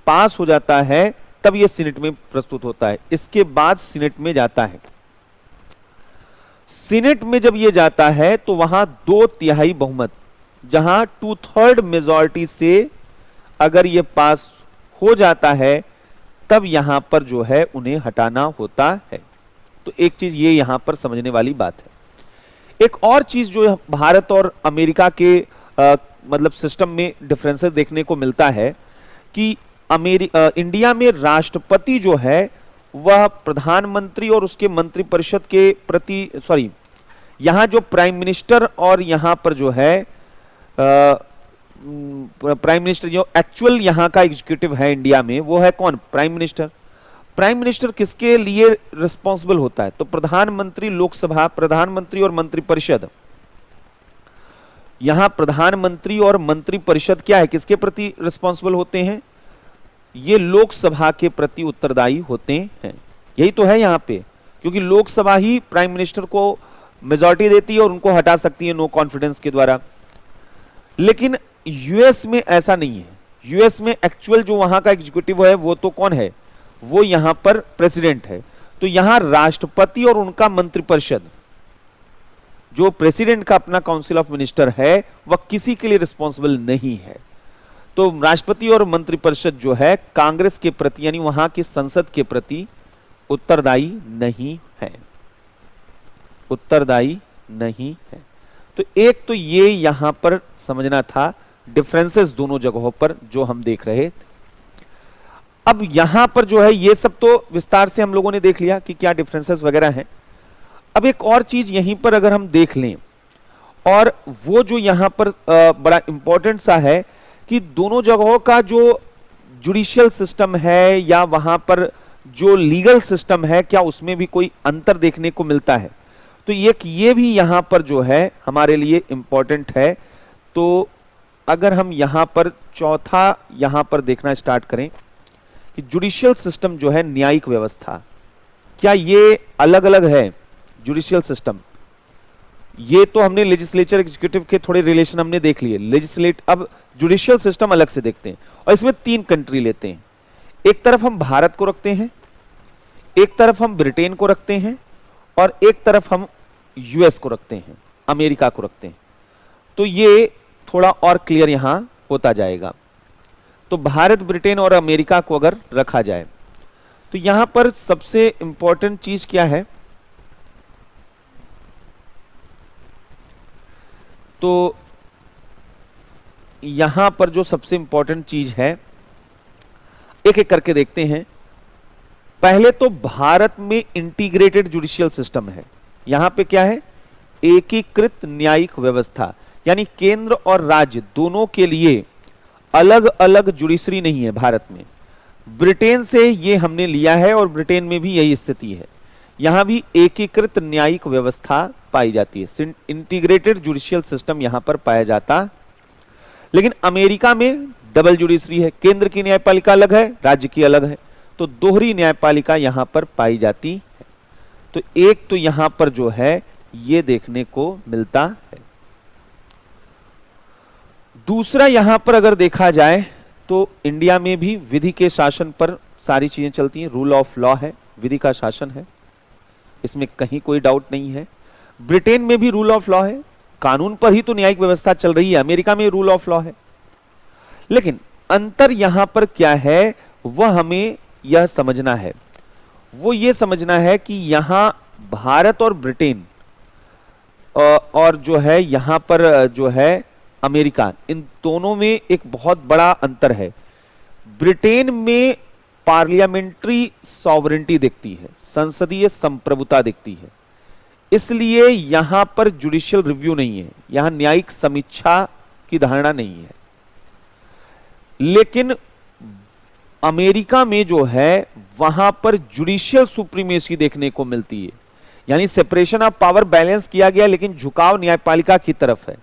पास हो जाता है तब यह सीनेट में प्रस्तुत होता है। इसके बाद सीनेट में जाता है। सीनेट में जब यह जाता है तो वहां 2/3 बहुमत, जहां 2/3 मेजॉरिटी से अगर यह पास हो जाता है, तब यहां पर जो है उन्हें हटाना होता है। तो एक चीज ये यहां पर समझने वाली बात है। एक और चीज जो भारत और अमेरिका के मतलब सिस्टम में डिफरेंसेस देखने को मिलता है कि इंडिया में राष्ट्रपति जो है वह प्रधानमंत्री और उसके मंत्रिपरिषद के प्रति, सॉरी, यहां जो प्राइम मिनिस्टर और यहां पर जो है प्राइम मिनिस्टर, जो एक्चुअल यहां का एग्जीक्यूटिव है इंडिया में, वो है कौन? Prime minister. प्राइम मिनिस्टर किसके लिए रिस्पॉन्सिबल होता है? तो प्रधानमंत्री, लोकसभा, प्रधानमंत्री और मंत्रिपरिषद। यहां प्रधानमंत्री और मंत्रिपरिषद क्या है, किसके प्रति रिस्पॉन्सिबल होते हैं? ये लोकसभा के प्रति उत्तरदायी होते हैं। यही तो है यहां पे, क्योंकि लोकसभा ही प्राइम मिनिस्टर को मेजॉरिटी देती है और उनको हटा सकती है नो कॉन्फिडेंस के द्वारा। लेकिन यूएस में ऐसा नहीं है। यूएस में एक्चुअल जो वहां का एग्जीक्यूटिव है वो तो कौन है? वो यहां पर प्रेसिडेंट है। तो यहां राष्ट्रपति और उनका मंत्रिपरिषद, जो प्रेसिडेंट का अपना काउंसिल ऑफ मिनिस्टर है, वह किसी के लिए रिस्पॉन्सिबल नहीं है। तो राष्ट्रपति और मंत्रिपरिषद जो है कांग्रेस के प्रति, यानी वहां की संसद के प्रति उत्तरदायी नहीं है, उत्तरदायी नहीं है। तो एक तो ये यहां पर समझना था, डिफरेंसेस दोनों जगहों पर जो हम देख रहे थे। अब यहां पर जो है ये सब तो विस्तार से हम लोगों ने देख लिया कि क्या डिफरेंसेस वगैरह हैं। अब एक और चीज यहीं पर अगर हम देख लें, और वो जो यहां पर बड़ा इंपॉर्टेंट सा है कि दोनों जगहों का जो जुडिशियल सिस्टम है या वहां पर जो लीगल सिस्टम है, क्या उसमें भी कोई अंतर देखने को मिलता है? तो ये भी यहां पर जो है हमारे लिए इंपॉर्टेंट है। तो अगर हम यहां पर चौथा यहां पर देखना स्टार्ट करें कि जुडिशियल सिस्टम जो है, न्यायिक व्यवस्था, क्या ये अलग अलग है? जुडिशियल सिस्टम, ये तो हमने लेजिस्लेचर एग्जीक्यूटिव के थोड़े रिलेशन हमने देख लिए। अब जुडिशियल सिस्टम अलग से देखते हैं, और इसमें 3 कंट्री लेते हैं। एक तरफ हम भारत को रखते हैं, एक तरफ हम ब्रिटेन को रखते हैं, और एक तरफ हम यूएस को रखते हैं, अमेरिका को रखते हैं, तो ये थोड़ा और क्लियर यहां होता जाएगा। तो भारत, ब्रिटेन और अमेरिका को अगर रखा जाए तो यहां पर सबसे इंपॉर्टेंट चीज क्या है, तो यहां पर जो सबसे इंपॉर्टेंट चीज है एक एक करके देखते हैं। पहले तो भारत में इंटीग्रेटेड जुडिशियल सिस्टम है। यहां पे क्या है, एकीकृत न्यायिक व्यवस्था, यानी केंद्र और राज्य दोनों के लिए अलग अलग जुडिशरी नहीं है भारत में। ब्रिटेन से ये हमने लिया है और ब्रिटेन में भी यही स्थिति है, यहां भी एकीकृत न्यायिक व्यवस्था पाई जाती है, इंटीग्रेटेड जुडिशियल सिस्टम यहां पर पाया जाता। लेकिन अमेरिका में डबल जुडिशरी है, केंद्र की न्यायपालिका अलग है, राज्य की अलग है, तो दोहरी न्यायपालिका यहां पर पाई जाती है। तो एक तो यहां पर जो है ये देखने को मिलता है। दूसरा, यहां पर अगर देखा जाए तो इंडिया में भी विधि के शासन पर सारी चीजें चलती हैं, रूल ऑफ लॉ है, विधि का शासन है, इसमें कहीं कोई डाउट नहीं है। ब्रिटेन में भी रूल ऑफ लॉ है, कानून पर ही तो न्यायिक व्यवस्था चल रही है, अमेरिका में रूल ऑफ लॉ है। लेकिन अंतर यहां पर क्या है वह हमें यह समझना है, वो ये समझना है कि यहां भारत और ब्रिटेन और जो है यहां पर जो है अमेरिका, इन दोनों में एक बहुत बड़ा अंतर है। ब्रिटेन में पार्लियामेंट्री सॉवरेंटी दिखती है, संसदीय संप्रभुता दिखती है, इसलिए यहां पर जुडिशियल रिव्यू नहीं है, यहां न्यायिक समीक्षा की धारणा नहीं है। लेकिन अमेरिका में जो है वहां पर जुडिशियल सुप्रीमेसी देखने को मिलती है, यानी सेपरेशन ऑफ पावर बैलेंस किया गया लेकिन झुकाव न्यायपालिका की तरफ है।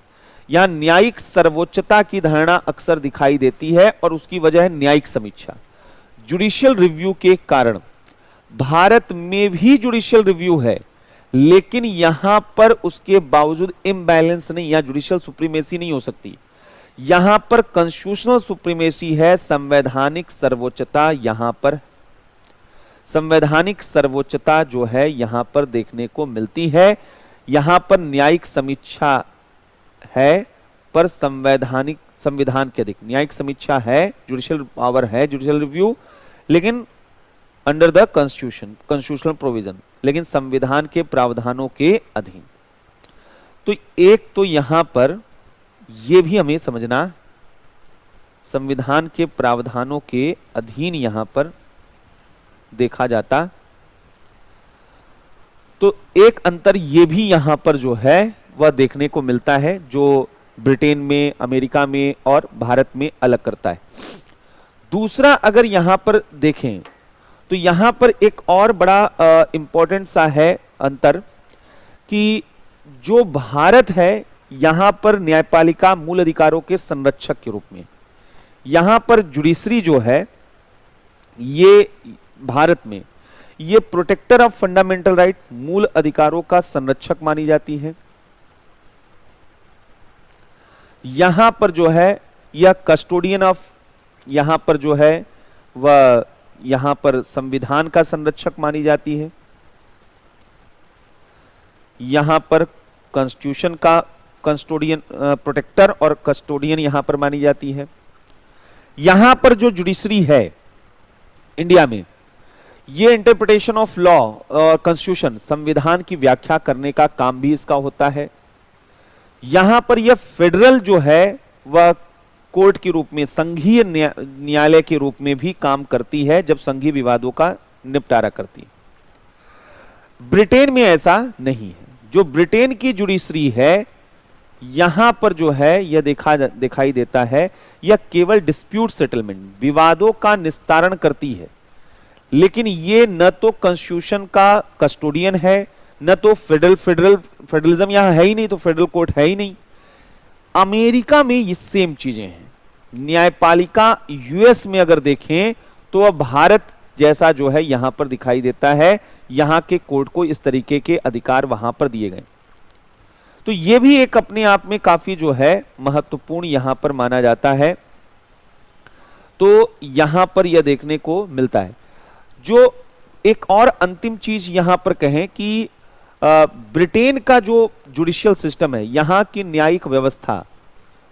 यहां न्यायिक सर्वोच्चता की धारणा अक्सर दिखाई देती है और उसकी वजह है न्यायिक समीक्षा। जुडिशियल रिव्यू के कारण भारत में भी जुडिशियल रिव्यू है, लेकिन यहां पर उसके बावजूद इम्बैलेंस नहीं, यहां जुडिशियल सुप्रीमेसी नहीं हो सकती। यहां पर कॉन्स्टिट्यूशनल सुप्रीमेसी है, संवैधानिक सर्वोच्चता यहां पर, संवैधानिक सर्वोच्चता जो है यहां पर देखने को मिलती है। यहां पर न्यायिक समीक्षा है पर संवैधानिक, संविधान के अधिक न्यायिक समीक्षा है, जुडिशियल पावर है, जुडिशियल रिव्यू, लेकिन under the constitution, constitutional provision, लेकिन संविधान के प्रावधानों के अधीन। तो एक तो यहां पर यह भी हमें समझना, संविधान के प्रावधानों के अधीन यहां पर देखा जाता। तो एक अंतर यह भी यहां पर जो है वह देखने को मिलता है, जो ब्रिटेन में, अमेरिका में और भारत में अलग करता है। दूसरा, अगर यहां पर देखें तो यहां पर एक और बड़ा इंपॉर्टेंट सा है अंतर कि जो भारत है यहां पर न्यायपालिका मूल अधिकारों के संरक्षक के रूप में, यहां पर जुडिशरी जो है ये भारत में ये प्रोटेक्टर ऑफ फंडामेंटल राइट, मूल अधिकारों का संरक्षक मानी जाती है। यहां पर जो है यह कस्टोडियन ऑफ, यहां पर जो है वह यहां पर संविधान का संरक्षक मानी जाती है। यहां पर कॉन्स्टिट्यूशन का कस्टोडियन, प्रोटेक्टर और कस्टोडियन यहां पर मानी जाती है। यहां पर जो जुडिशरी है इंडिया में, ये इंटरप्रिटेशन ऑफ लॉ और कॉन्स्टिट्यूशन, संविधान की व्याख्या करने का काम भी इसका होता है। यहां पर यह फेडरल जो है वह कोर्ट के रूप में, संघीय न्यायालय के रूप में भी काम करती है जब संघीय विवादों का निपटारा करती है। ब्रिटेन में ऐसा नहीं है। जो ब्रिटेन की जुडिशरी है यहां पर जो है यह दिखाई देता है, यह केवल डिस्प्यूट सेटलमेंट, विवादों का निस्तारण करती है, लेकिन ये न तो कॉन्स्टिट्यूशन का कस्टोडियन है, न तो फेडरलिज्म यहां है ही नहीं, तो फेडरल कोर्ट है ही नहीं। अमेरिका में ये सेम चीजें हैं। न्यायपालिका यूएस में अगर देखें तो अब भारत जैसा जो है यहां पर दिखाई देता है, यहां के कोर्ट को इस तरीके के अधिकार वहां पर दिए गए। तो यह भी एक अपने आप में काफी जो है महत्वपूर्ण यहां पर माना जाता है। तो यहां पर यह देखने को मिलता है। जो एक और अंतिम चीज यहां पर कहें कि ब्रिटेन का जो जुडिशियल सिस्टम है, यहां की न्यायिक व्यवस्था,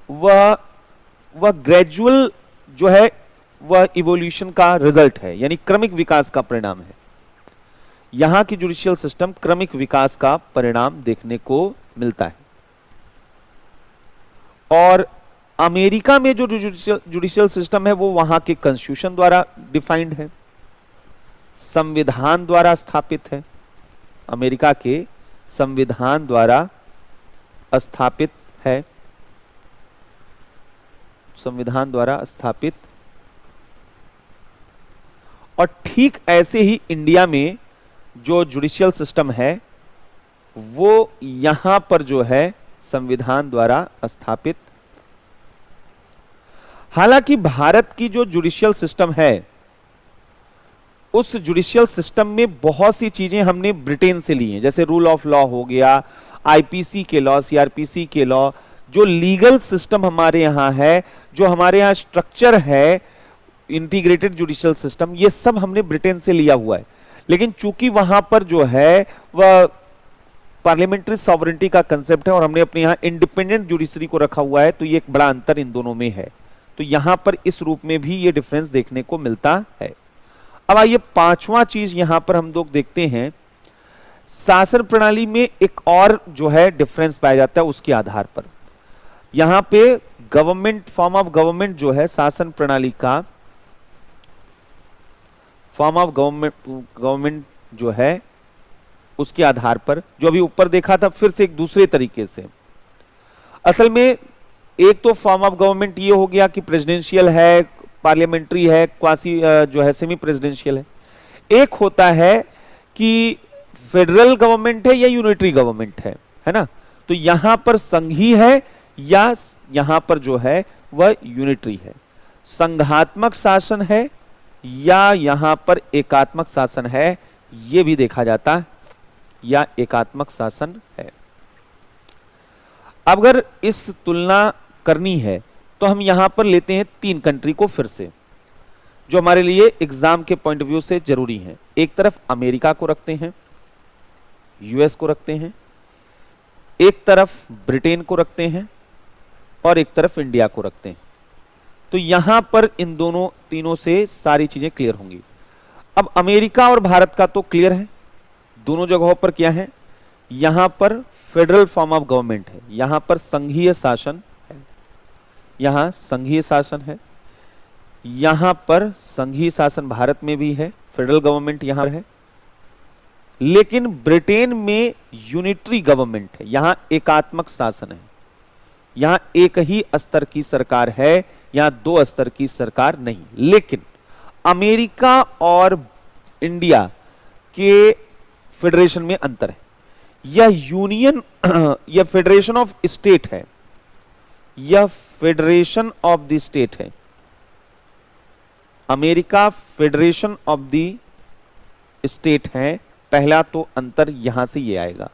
वह ग्रेजुअल जो है वह इवोल्यूशन का रिजल्ट है, यानी क्रमिक विकास का परिणाम है। यहां की जुडिशियल सिस्टम क्रमिक विकास का परिणाम देखने को मिलता है। और अमेरिका में जो जुडिशियल सिस्टम है वो वहां के कॉन्स्टिट्यूशन द्वारा डिफाइंड है, संविधान द्वारा स्थापित है, अमेरिका के संविधान द्वारा स्थापित है, संविधान द्वारा स्थापित। और ठीक ऐसे ही इंडिया में जो जुडिशियल सिस्टम है वो यहां पर जो है संविधान द्वारा स्थापित। हालांकि भारत की जो जुडिशियल सिस्टम है, उस जुडिशियल सिस्टम में बहुत सी चीजें हमने ब्रिटेन से ली हैं, जैसे रूल ऑफ लॉ हो गया, आईपीसी के लॉ, सीआरपीसी के लॉ, जो लीगल सिस्टम हमारे यहां है, जो हमारे यहां स्ट्रक्चर है इंटीग्रेटेड जुडिशियल सिस्टम, ये सब हमने ब्रिटेन से लिया हुआ है। लेकिन चूंकि वहां पर जो है वह पार्लियामेंट्री सॉवरेनिटी का कंसेप्ट है और हमने अपने यहां इंडिपेंडेंट जुडिशरी को रखा हुआ है, तो ये एक बड़ा अंतर इन दोनों में है। तो यहां पर इस रूप में भी ये डिफरेंस देखने को मिलता है। अब आइए पांचवा चीज यहां पर हम लोग देखते हैं, शासन प्रणाली में एक और जो है डिफरेंस पाया जाता है उसके आधार पर। यहां पे गवर्नमेंट, फॉर्म ऑफ गवर्नमेंट जो है, शासन प्रणाली का फॉर्म ऑफ गवर्नमेंट जो है उसके आधार पर, जो अभी ऊपर देखा था फिर से एक दूसरे तरीके से। असल में एक तो फॉर्म ऑफ गवर्नमेंट ये हो गया कि प्रेसिडेंशियल है, पार्लियामेंट्री है, क्वासी जो है सेमी प्रेसिडेंशियल है। एक होता है कि फेडरल गवर्नमेंट है या यूनिटरी गवर्नमेंट है ना। तो यहां पर संघीय है या यहां पर जो है वह यूनिटरी है, संघात्मक शासन है या यहां पर एकात्मक शासन है, यह भी देखा जाता है, या एकात्मक शासन है। अगर इस तुलना करनी है तो हम यहां पर लेते हैं 3 कंट्री को फिर से, जो हमारे लिए एग्जाम के पॉइंट ऑफ व्यू से जरूरी है। एक तरफ अमेरिका को रखते हैं, यूएस को रखते हैं, एक तरफ ब्रिटेन को रखते हैं और एक तरफ इंडिया को रखते हैं। तो यहां पर इन दोनों तीनों से सारी चीजें क्लियर होंगी। अब अमेरिका और भारत का तो क्लियर है, दोनों जगहों पर क्या है, यहां पर फेडरल फॉर्म ऑफ गवर्नमेंट है, यहां पर संघीय शासन है, यहां संघीय शासन है, यहां पर संघीय शासन भारत में भी है, फेडरल गवर्नमेंट यहां है। लेकिन ब्रिटेन में यूनिटरी गवर्नमेंट है, यहां एकात्मक शासन है, यहां एक ही स्तर की सरकार है, यहां 2 स्तर की सरकार नहीं। लेकिन अमेरिका और इंडिया के फेडरेशन में अंतर है, यह यूनियन यह फेडरेशन ऑफ स्टेट है, यह फेडरेशन ऑफ द स्टेट है। America federation of the state है, पहला तो अंतर यहां से ये आएगा।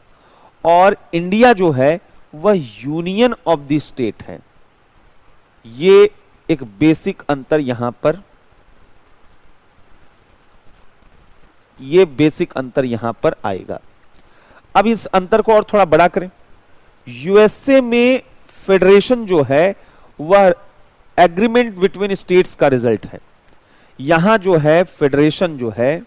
और इंडिया जो है वह यूनियन ऑफ द स्टेट है, ये एक बेसिक अंतर यहां पर, ये बेसिक अंतर यहां पर आएगा। अब इस अंतर को और थोड़ा बड़ा करें, यूएसए में फेडरेशन जो है वह एग्रीमेंट बिटवीन स्टेट्स का रिजल्ट है। यहां जो है फेडरेशन जो है,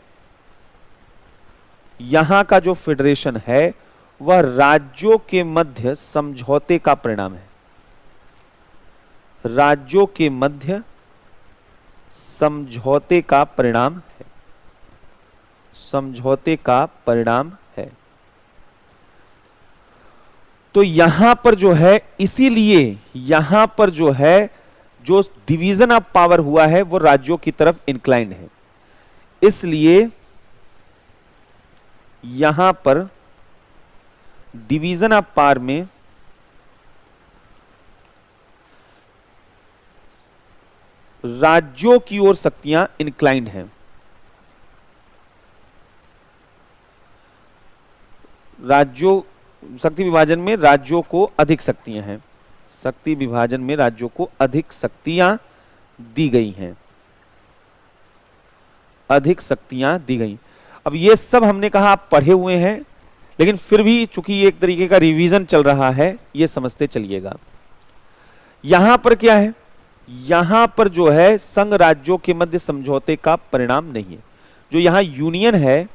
यहां का जो फेडरेशन है वह राज्यों के मध्य समझौते का परिणाम है, राज्यों के मध्य समझौते का परिणाम है, समझौते का परिणाम है। तो यहां पर जो है, इसीलिए यहां पर जो है जो डिवीजन ऑफ पावर हुआ है वो राज्यों की तरफ इंक्लाइंड है, इसलिए यहां पर डिवीजन ऑफ पावर में राज्यों की ओर शक्तियां इंक्लाइंड हैं। राज्यों शक्ति विभाजन में राज्यों को अधिक शक्तियां हैं, शक्ति विभाजन में राज्यों को अधिक शक्तियां दी गई हैं। अधिक शक्तियां दी गई। अब ये सब हमने कहा आप पढ़े हुए हैं, लेकिन फिर भी चूंकि ये एक तरीके का रिवीजन चल रहा है, ये समझते चलिएगा। यहां पर क्या है, यहां पर जो है संघ राज्यों के मध्य समझौते का परिणाम नहीं है। जो यहां यूनियन है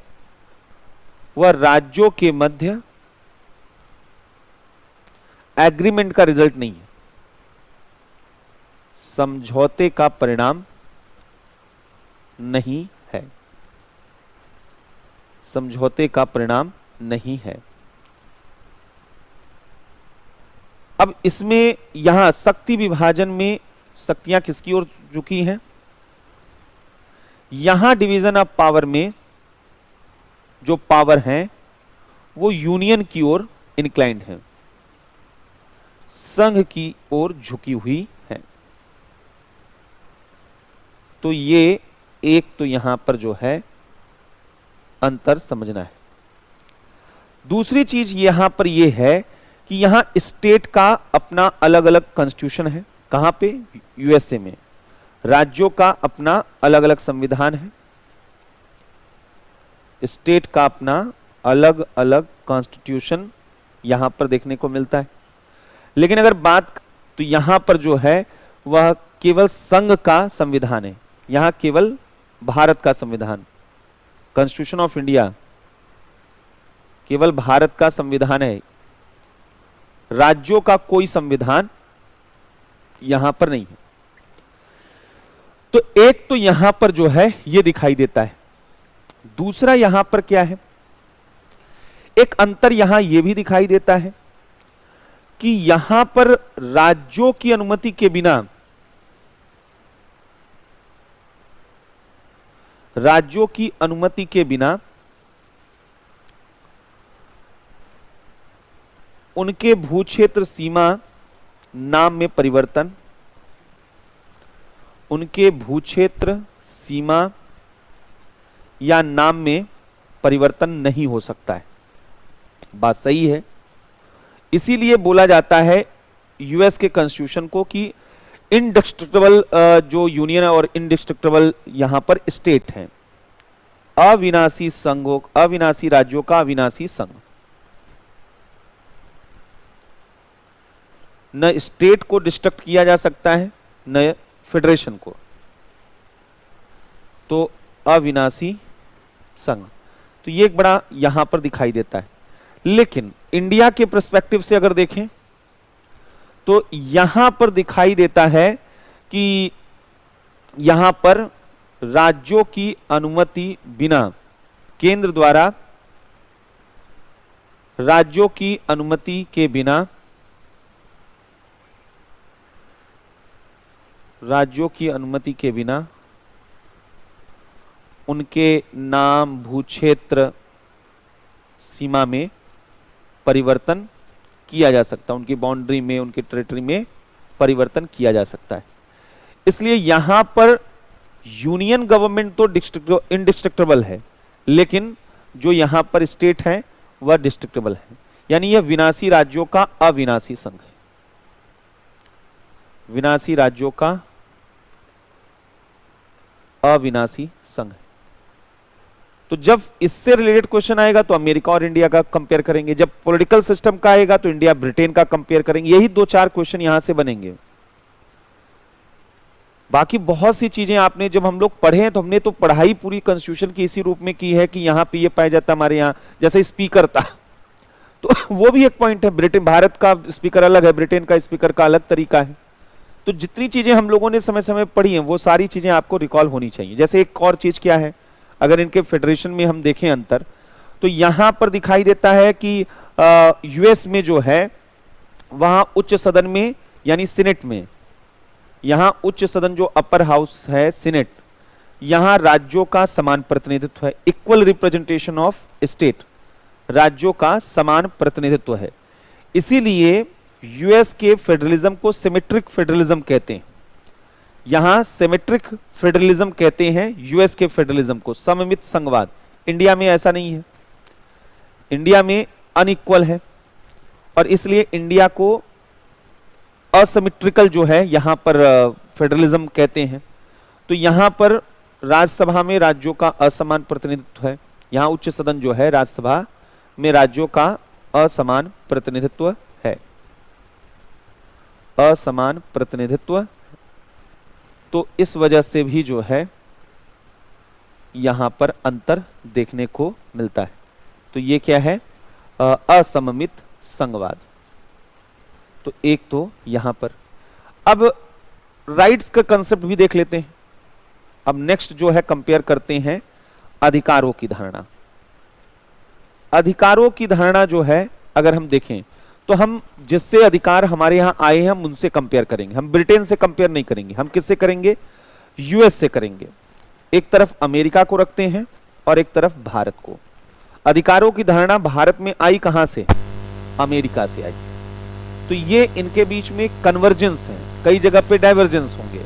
वह राज्यों के मध्य एग्रीमेंट का रिजल्ट नहीं है, समझौते का परिणाम नहीं है, समझौते का परिणाम नहीं है। अब इसमें यहां शक्ति विभाजन में शक्तियां किसकी ओर झुकी हैं? यहां डिवीजन ऑफ पावर में जो पावर हैं वो यूनियन की ओर इंक्लाइंड है, संघ की ओर झुकी हुई है। तो ये एक तो यहां पर जो है अंतर समझना है। दूसरी चीज यहां पर यह है कि यहां स्टेट का अपना अलग अलग कॉन्स्टिट्यूशन है। कहां पे? यूएसए में। राज्यों का अपना अलग अलग संविधान है, स्टेट का अपना अलग अलग कॉन्स्टिट्यूशन यहां पर देखने को मिलता है। लेकिन अगर बात तो यहां पर जो है वह केवल संघ का संविधान है, यहां केवल भारत का संविधान, कॉन्स्टिट्यूशन ऑफ इंडिया केवल भारत का संविधान है, राज्यों का कोई संविधान यहां पर नहीं है। तो एक तो यहां पर जो है यह दिखाई देता है। दूसरा यहां पर क्या है, एक अंतर यहां यह भी दिखाई देता है कि यहां पर राज्यों की अनुमति के बिना, राज्यों की अनुमति के बिना उनके भूक्षेत्र सीमा नाम में परिवर्तन, उनके भूक्षेत्र सीमा या नाम में परिवर्तन नहीं हो सकता है। बात सही है। इसीलिए बोला जाता है यूएस के कॉन्स्टिट्यूशन को कि इनडिस्ट्रक्टेबल जो यूनियन है और इनडिस्ट्रक्टेबल यहां पर स्टेट है, अविनाशी संघों, अविनाशी राज्यों का अविनाशी संघ। न स्टेट को डिस्ट्रक्ट किया जा सकता है न फेडरेशन को, तो अविनाशी संघ। तो ये एक बड़ा यहां पर दिखाई देता है। लेकिन इंडिया के पर्सपेक्टिव से अगर देखें तो यहां पर दिखाई देता है कि यहां पर राज्यों की अनुमति बिना, केंद्र द्वारा राज्यों की अनुमति के बिना, राज्यों की अनुमति के बिना उनके नाम, भूक्षेत्र सीमा में परिवर्तन किया जा सकता है, उनकी बाउंड्री में, उनकी टेरिटरी में परिवर्तन किया जा सकता है। इसलिए यहां पर यूनियन गवर्नमेंट तो इनडिस्ट्रक्टेबल है, लेकिन जो यहां पर स्टेट है वह डिस्ट्रक्टेबल है, यानी यह विनाशी राज्यों का अविनाशी संघ है, विनाशी राज्यों का अविनाशी संघ है। तो जब इससे रिलेटेड क्वेश्चन आएगा तो अमेरिका और इंडिया का कंपेयर करेंगे, जब पॉलिटिकल सिस्टम का आएगा तो इंडिया ब्रिटेन का कंपेयर करेंगे। यही दो चार क्वेश्चन यहां से बनेंगे। बाकी बहुत सी चीजें आपने जब हम लोग पढ़े हैं तो हमने तो पढ़ाई पूरी कॉन्स्टिट्यूशन की इसी रूप में की है कि यहां पे ये पाया जाता हमारे यहां, जैसे स्पीकर था तो वो भी एक पॉइंट है। ब्रिटेन, भारत का स्पीकर अलग है, ब्रिटेन का स्पीकर का अलग तरीका है। तो जितनी चीजें हम लोगों ने समय समय पढ़ी हैं वो सारी चीजें आपको रिकॉल होनी चाहिए। जैसे एक और चीज क्या है, अगर इनके फेडरेशन में हम देखें अंतर, तो यहां पर दिखाई देता है कि यूएस में जो है वहां उच्च सदन में यानी सीनेट में, यहां उच्च सदन जो अपर हाउस है सीनेट, यहां राज्यों का समान प्रतिनिधित्व है, इक्वल रिप्रेजेंटेशन ऑफ स्टेट, राज्यों का समान प्रतिनिधित्व है। इसीलिए यूएस के फेडरलिज्म को सिमेट्रिक फेडरलिज्म कहते हैं, यहां सिमेट्रिक फेडरलिज्म कहते हैं यूएस के फेडरलिज्म को, सममित संघवाद। इंडिया में ऐसा नहीं है, इंडिया में अनइक्वल है और इसलिए इंडिया को असिमेट्रिकल जो है यहां पर फेडरलिज्म कहते हैं। तो यहां पर राज्यसभा में राज्यों का असमान प्रतिनिधित्व है। यहाँ उच्च सदन जो है राज्यसभा में राज्यों का असमान प्रतिनिधित्व है, असमान प्रतिनिधित्व। तो इस वजह से भी जो है यहां पर अंतर देखने को मिलता है। तो ये क्या है, असममित संघवाद। तो एक तो यहां पर, अब राइट्स का कंसेप्ट भी देख लेते हैं। अब नेक्स्ट जो है कंपेयर करते हैं अधिकारों की धारणा। अधिकारों की धारणा जो है अगर हम देखें तो हम जिससे अधिकार हमारे यहां आए हैं हम उनसे कंपेयर करेंगे। हम ब्रिटेन से कंपेयर नहीं करेंगे, हम किससे करेंगे, यूएस से करेंगे। एक तरफ अमेरिका को रखते हैं और एक तरफ भारत को। अधिकारों की धारणा भारत में आई कहां से, अमेरिका से आई। तो ये इनके बीच में कन्वर्जेंस है, कई जगह पे डाइवर्जेंस होंगे।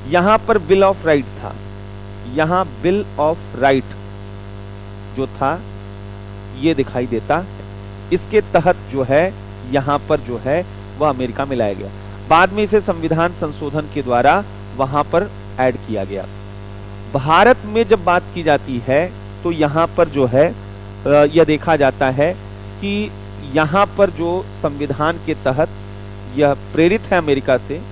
यहां पर बिल ऑफ राइट था, यहां बिल ऑफ राइट जो था ये दिखाई देता है। इसके तहत जो है यहां पर जो है वह अमेरिका में लाया गया। बाद में इसे संविधान संशोधन के द्वारा वहां पर ऐड किया गया। भारत में जब बात की जाती है तो यहां पर जो है यह देखा जाता है कि यहां पर जो संविधान के तहत यह प्रेरित है अमेरिका से,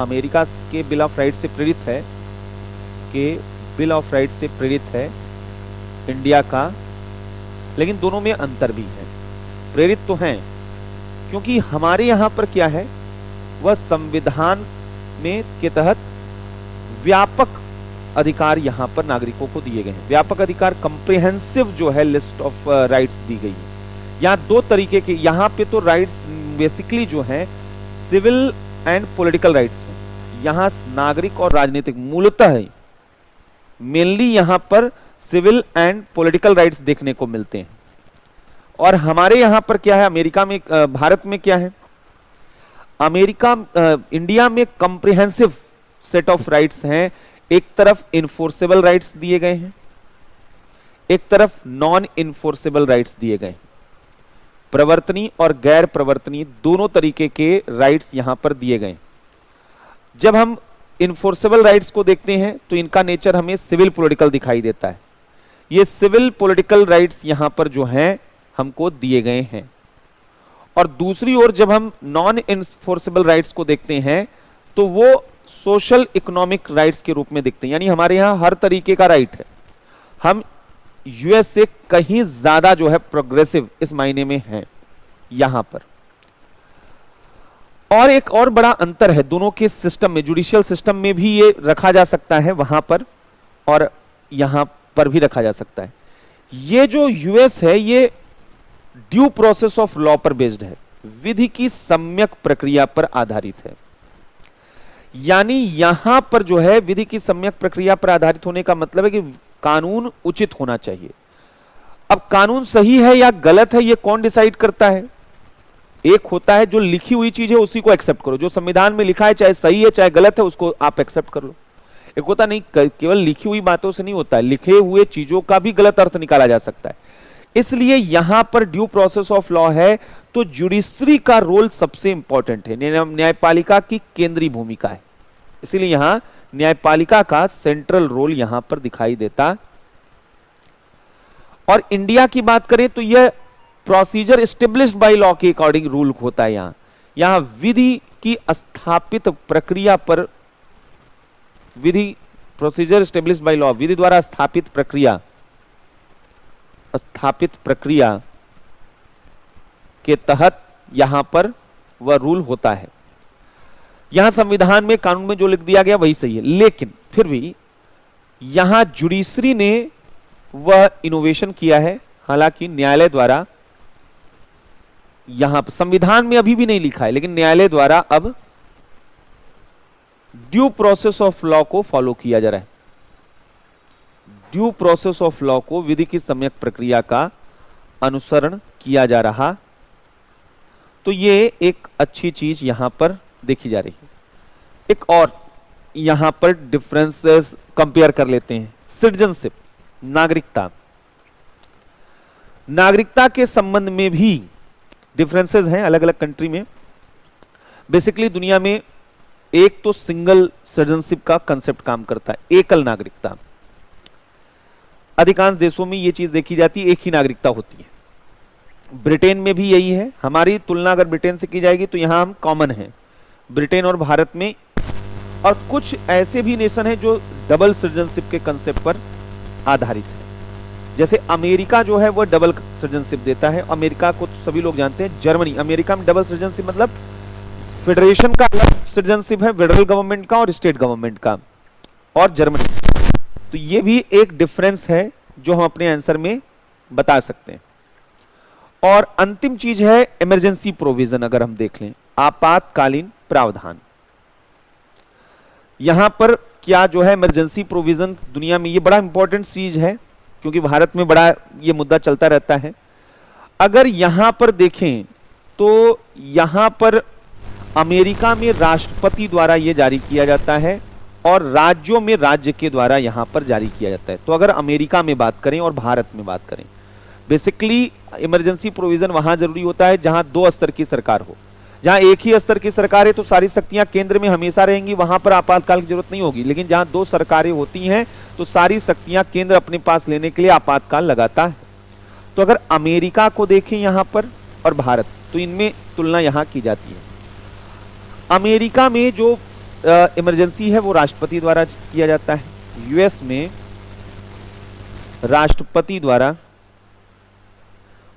अमेरिका के बिल ऑफ राइट से प्रेरित है, कि बिल ऑफ राइट से प्रेरित है इंडिया का। लेकिन दोनों में अंतर भी है, प्रेरित तो हैं क्योंकि हमारे यहां पर क्या है, वह संविधान में के तहत व्यापक अधिकार यहां पर नागरिकों को दिए गए हैं। व्यापक अधिकार, कंप्रिहेंसिव जो है लिस्ट ऑफ राइट्स दी गई है। यहां दो तरीके के, यहां पे तो राइट्स बेसिकली जो है सिविल एंड पॉलिटिकल राइट्स हैं। यहां नागरिक और राजनीतिक मूलतः है, मेनली यहां पर सिविल एंड पॉलिटिकल राइट्स देखने को मिलते हैं। और हमारे यहां पर क्या है, अमेरिका में, भारत में क्या है, अमेरिका इंडिया में कंप्रिहेंसिव सेट ऑफ राइट्स हैं। एक तरफ इन्फोर्सेबल राइट्स दिए गए हैं, एक तरफ नॉन इन्फोर्सेबल राइट्स दिए गए हैं। प्रवर्तनी और गैर प्रवर्तनी दोनों तरीके के राइट्स यहां पर दिए गए। जब हम इन्फोर्सेबल राइट्स को देखते हैं तो इनका नेचर हमें सिविल पॉलिटिकल दिखाई देता है। ये सिविल पॉलिटिकल राइट्स यहां पर जो हैं हमको दिए गए हैं। और दूसरी ओर जब हम नॉन इन्फोर्सेबल राइट्स को देखते हैं तो वो सोशल इकोनॉमिक राइट्स के रूप में दिखते हैं। यानी हमारे यहां हर तरीके का राइट है, हम यूएस से कहीं ज्यादा जो है प्रोग्रेसिव इस मायने में है यहां पर। और एक और बड़ा अंतर है दोनों के सिस्टम में, जुडिशियल सिस्टम में भी ये रखा जा सकता है वहां पर और यहां पर भी रखा जा सकता है। ये जो यूएस है ये ड्यू प्रोसेस ऑफ लॉ पर बेस्ड है, विधि की सम्यक प्रक्रिया पर आधारित है। यानी यहां पर जो है विधि की सम्यक प्रक्रिया पर आधारित होने का मतलब है कि कानून उचित होना चाहिए। अब कानून सही है या गलत है ये कौन डिसाइड करता है? एक होता है जो लिखी हुई चीज है उसी को एक्सेप्ट करो, जो संविधान में लिखा है चाहे सही है चाहे गलत है उसको आप एक्सेप्ट कर लो। एक होता नहीं, केवल लिखी हुई बातों से नहीं होता है, लिखे हुए चीजों का भी गलत अर्थ निकाला जा सकता है। इसलिए यहां पर ड्यू प्रोसेस ऑफ लॉ है तो जुडिशरी का रोल सबसे इंपॉर्टेंट है, न्यायपालिका की केंद्रीय भूमिका है। इसलिए यहां न्यायपालिका का सेंट्रल रोल यहां पर दिखाई देता। और इंडिया की बात करें तो यह प्रोसीजर एस्टेब्लिश्ड बाय लॉ के अकॉर्डिंग रूल होता है। यहां विधि की स्थापित प्रक्रिया पर, विधि प्रोसीजर एस्टेब्लिश्ड बाय लॉ, विधि द्वारा स्थापित प्रक्रिया के तहत यहां पर वह रूल होता है। यहां संविधान में, कानून में जो लिख दिया गया वही सही है, लेकिन फिर भी यहां जुडिशरी ने वह इनोवेशन किया है। हालांकि न्यायालय द्वारा, यहां संविधान में अभी भी नहीं लिखा है लेकिन न्यायालय द्वारा अब ड्यू प्रोसेस ऑफ लॉ को फॉलो किया जा रहा है। ड्यू प्रोसेस ऑफ लॉ को, विधि की सम्यक प्रक्रिया का अनुसरण किया जा रहा। तो ये एक अच्छी चीज यहां पर देखी जा रही है। एक और यहां पर डिफरेंसेस कंपेयर कर लेते हैं। सिटीजनशिप, नागरिकता, नागरिकता के संबंध में भी डिफरेंसेस हैं अलग अलग कंट्री में। बेसिकली दुनिया में एक तो सिंगल सिटीजनशिप का कंसेप्ट काम करता है, एकल नागरिकता। अधिकांश देशों में ये चीज देखी जाती है, एक ही नागरिकता होती है। ब्रिटेन में भी यही है। हमारी तुलना अगर ब्रिटेन से की जाएगी तो यहां हम कॉमन हैं, ब्रिटेन और भारत में। और कुछ ऐसे भी नेशन हैं जो डबल सिटीजनशिप के कंसेप्ट पर आधारित है। जैसे अमेरिका जो है वो डबल सिटीजनशिप देता है। अमेरिका को तो सभी लोग जानते हैं। जर्मनी, अमेरिका में डबल सिटीजनशिप मतलब फेडरेशन का अलग सिटीजनशिप है, फेडरल गवर्नमेंट का और स्टेट गवर्नमेंट का, और जर्मनी। तो ये भी एक डिफरेंस है जो हम अपने आंसर में बता सकते हैं। और अंतिम चीज है इमरजेंसी प्रोविजन। अगर हम देख लें, आपातकालीन प्रावधान, यहां पर क्या जो है इमरजेंसी प्रोविजन दुनिया में ये बड़ा इंपॉर्टेंट चीज है, क्योंकि भारत में बड़ा ये मुद्दा चलता रहता है। अगर यहां पर देखें तो यहां पर अमेरिका में राष्ट्रपति द्वारा ये जारी किया जाता है और राज्यों में राज्य के द्वारा यहां पर जारी किया जाता है। तो अगर अमेरिका में बात करें और भारत में बात करें, बेसिकली इमरजेंसी प्रोविजन वहां जरूरी होता है जहां दो स्तर की सरकार हो। जहां एक ही स्तर की सरकार है तो सारी शक्तियां केंद्र में हमेशा रहेंगी, वहां पर आपातकाल की जरूरत नहीं होगी। लेकिन जहां दो सरकारें होती हैं तो सारी शक्तियां केंद्र अपने पास लेने के लिए आपातकाल लगाता है। तो अगर अमेरिका को देखें यहां पर और भारत, तो इनमें तुलना यहां की जाती है। अमेरिका में जो इमरजेंसी है वो राष्ट्रपति द्वारा किया जाता है। यूएस में राष्ट्रपति द्वारा,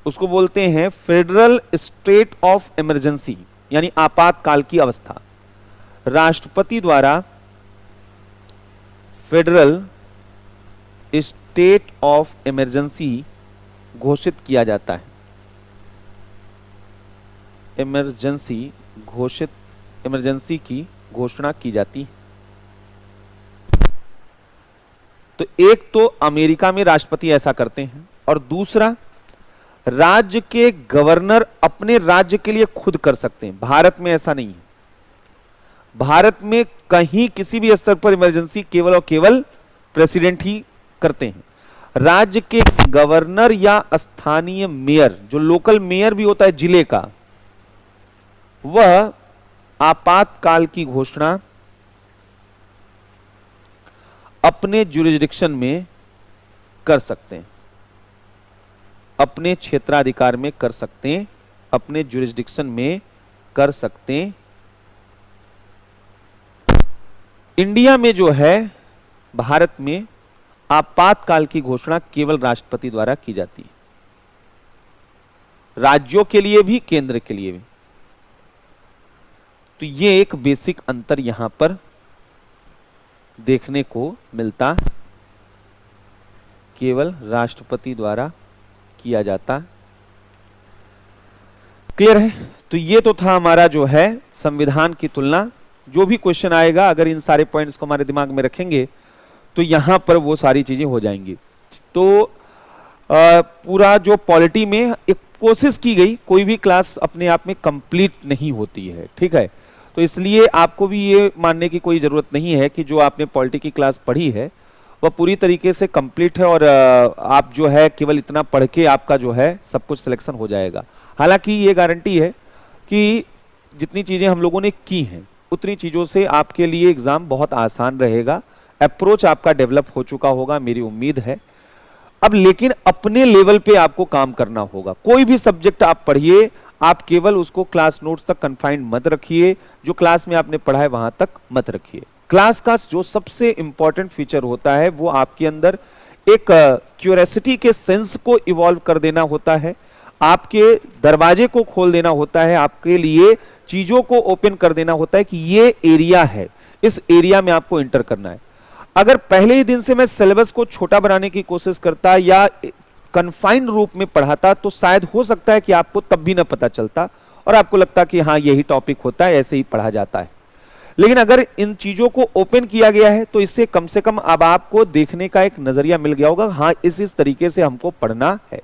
उसको बोलते हैं फेडरल स्टेट ऑफ इमरजेंसी, यानी आपातकाल की अवस्था। राष्ट्रपति द्वारा फेडरल स्टेट ऑफ इमरजेंसी घोषित किया जाता है। इमरजेंसी की घोषणा की जाती है। तो एक तो अमेरिका में राष्ट्रपति ऐसा करते हैं, और दूसरा राज्य के गवर्नर अपने राज्य के लिए खुद कर सकते हैं। भारत में ऐसा नहीं है। भारत में कहीं किसी भी स्तर पर इमरजेंसी केवल और केवल प्रेसिडेंट ही करते हैं। राज्य के गवर्नर या स्थानीय मेयर, जो लोकल मेयर भी होता है जिले का, वह आपातकाल की घोषणा अपने ज्यूरिसडिक्शन में कर सकते हैं, अपने क्षेत्राधिकार में कर सकते हैं, अपने ज्यूरिसडिक्शन में कर सकते हैं। इंडिया में जो है, भारत में आपातकाल की घोषणा केवल राष्ट्रपति द्वारा की जाती है, राज्यों के लिए भी केंद्र के लिए भी। तो ये एक बेसिक अंतर यहां पर देखने को मिलता, केवल राष्ट्रपति द्वारा किया जाता। क्लियर है? तो ये तो था हमारा जो है संविधान की तुलना। जो भी क्वेश्चन आएगा, अगर इन सारे पॉइंट्स को हमारे दिमाग में रखेंगे तो यहां पर वो सारी चीजें हो जाएंगी। तो पूरा जो पॉलिटी में एक कोशिश की गई, कोई भी क्लास अपने आप में कंप्लीट नहीं होती है, ठीक है। तो इसलिए आपको भी ये मानने की कोई जरूरत नहीं है कि जो आपने पॉलिटी की क्लास पढ़ी है वह पूरी तरीके से कंप्लीट है और आप जो है केवल इतना पढ़ के आपका जो है सब कुछ सिलेक्शन हो जाएगा। हालांकि ये गारंटी है कि जितनी चीजें हम लोगों ने की हैं उतनी चीजों से आपके लिए एग्जाम बहुत आसान रहेगा। अप्रोच आपका डेवलप हो चुका होगा, मेरी उम्मीद है। अब लेकिन अपने लेवल पे आपको काम करना होगा। कोई भी सब्जेक्ट आप पढ़िए, आप केवल उसको क्लास नोट्स तक कन्फाइंड मत रखिए, जो क्लास में आपने पढ़ा है वहां तक मत रखिए। क्लास का जो सबसे इंपॉर्टेंट फीचर होता है वो आपके अंदर एक क्यूरियोसिटी के सेंस को इवॉल्व कर देना होता है, आपके दरवाजे को खोल देना होता है, आपके लिए चीजों को ओपन कर देना होता है कि ये एरिया है, इस एरिया में आपको एंटर करना है। अगर पहले ही दिन से मैं सिलेबस को छोटा बनाने की कोशिश करता या कन्फाइंड रूप में पढ़ाता तो शायद हो सकता है कि आपको तब भी ना पता चलता और आपको लगता कि हाँ यही टॉपिक होता है, ऐसे ही पढ़ा जाता है। लेकिन अगर इन चीजों को ओपन किया गया है तो इससे कम से कम अब आपको देखने का एक नजरिया मिल गया होगा, हाँ इस तरीके से हमको पढ़ना है।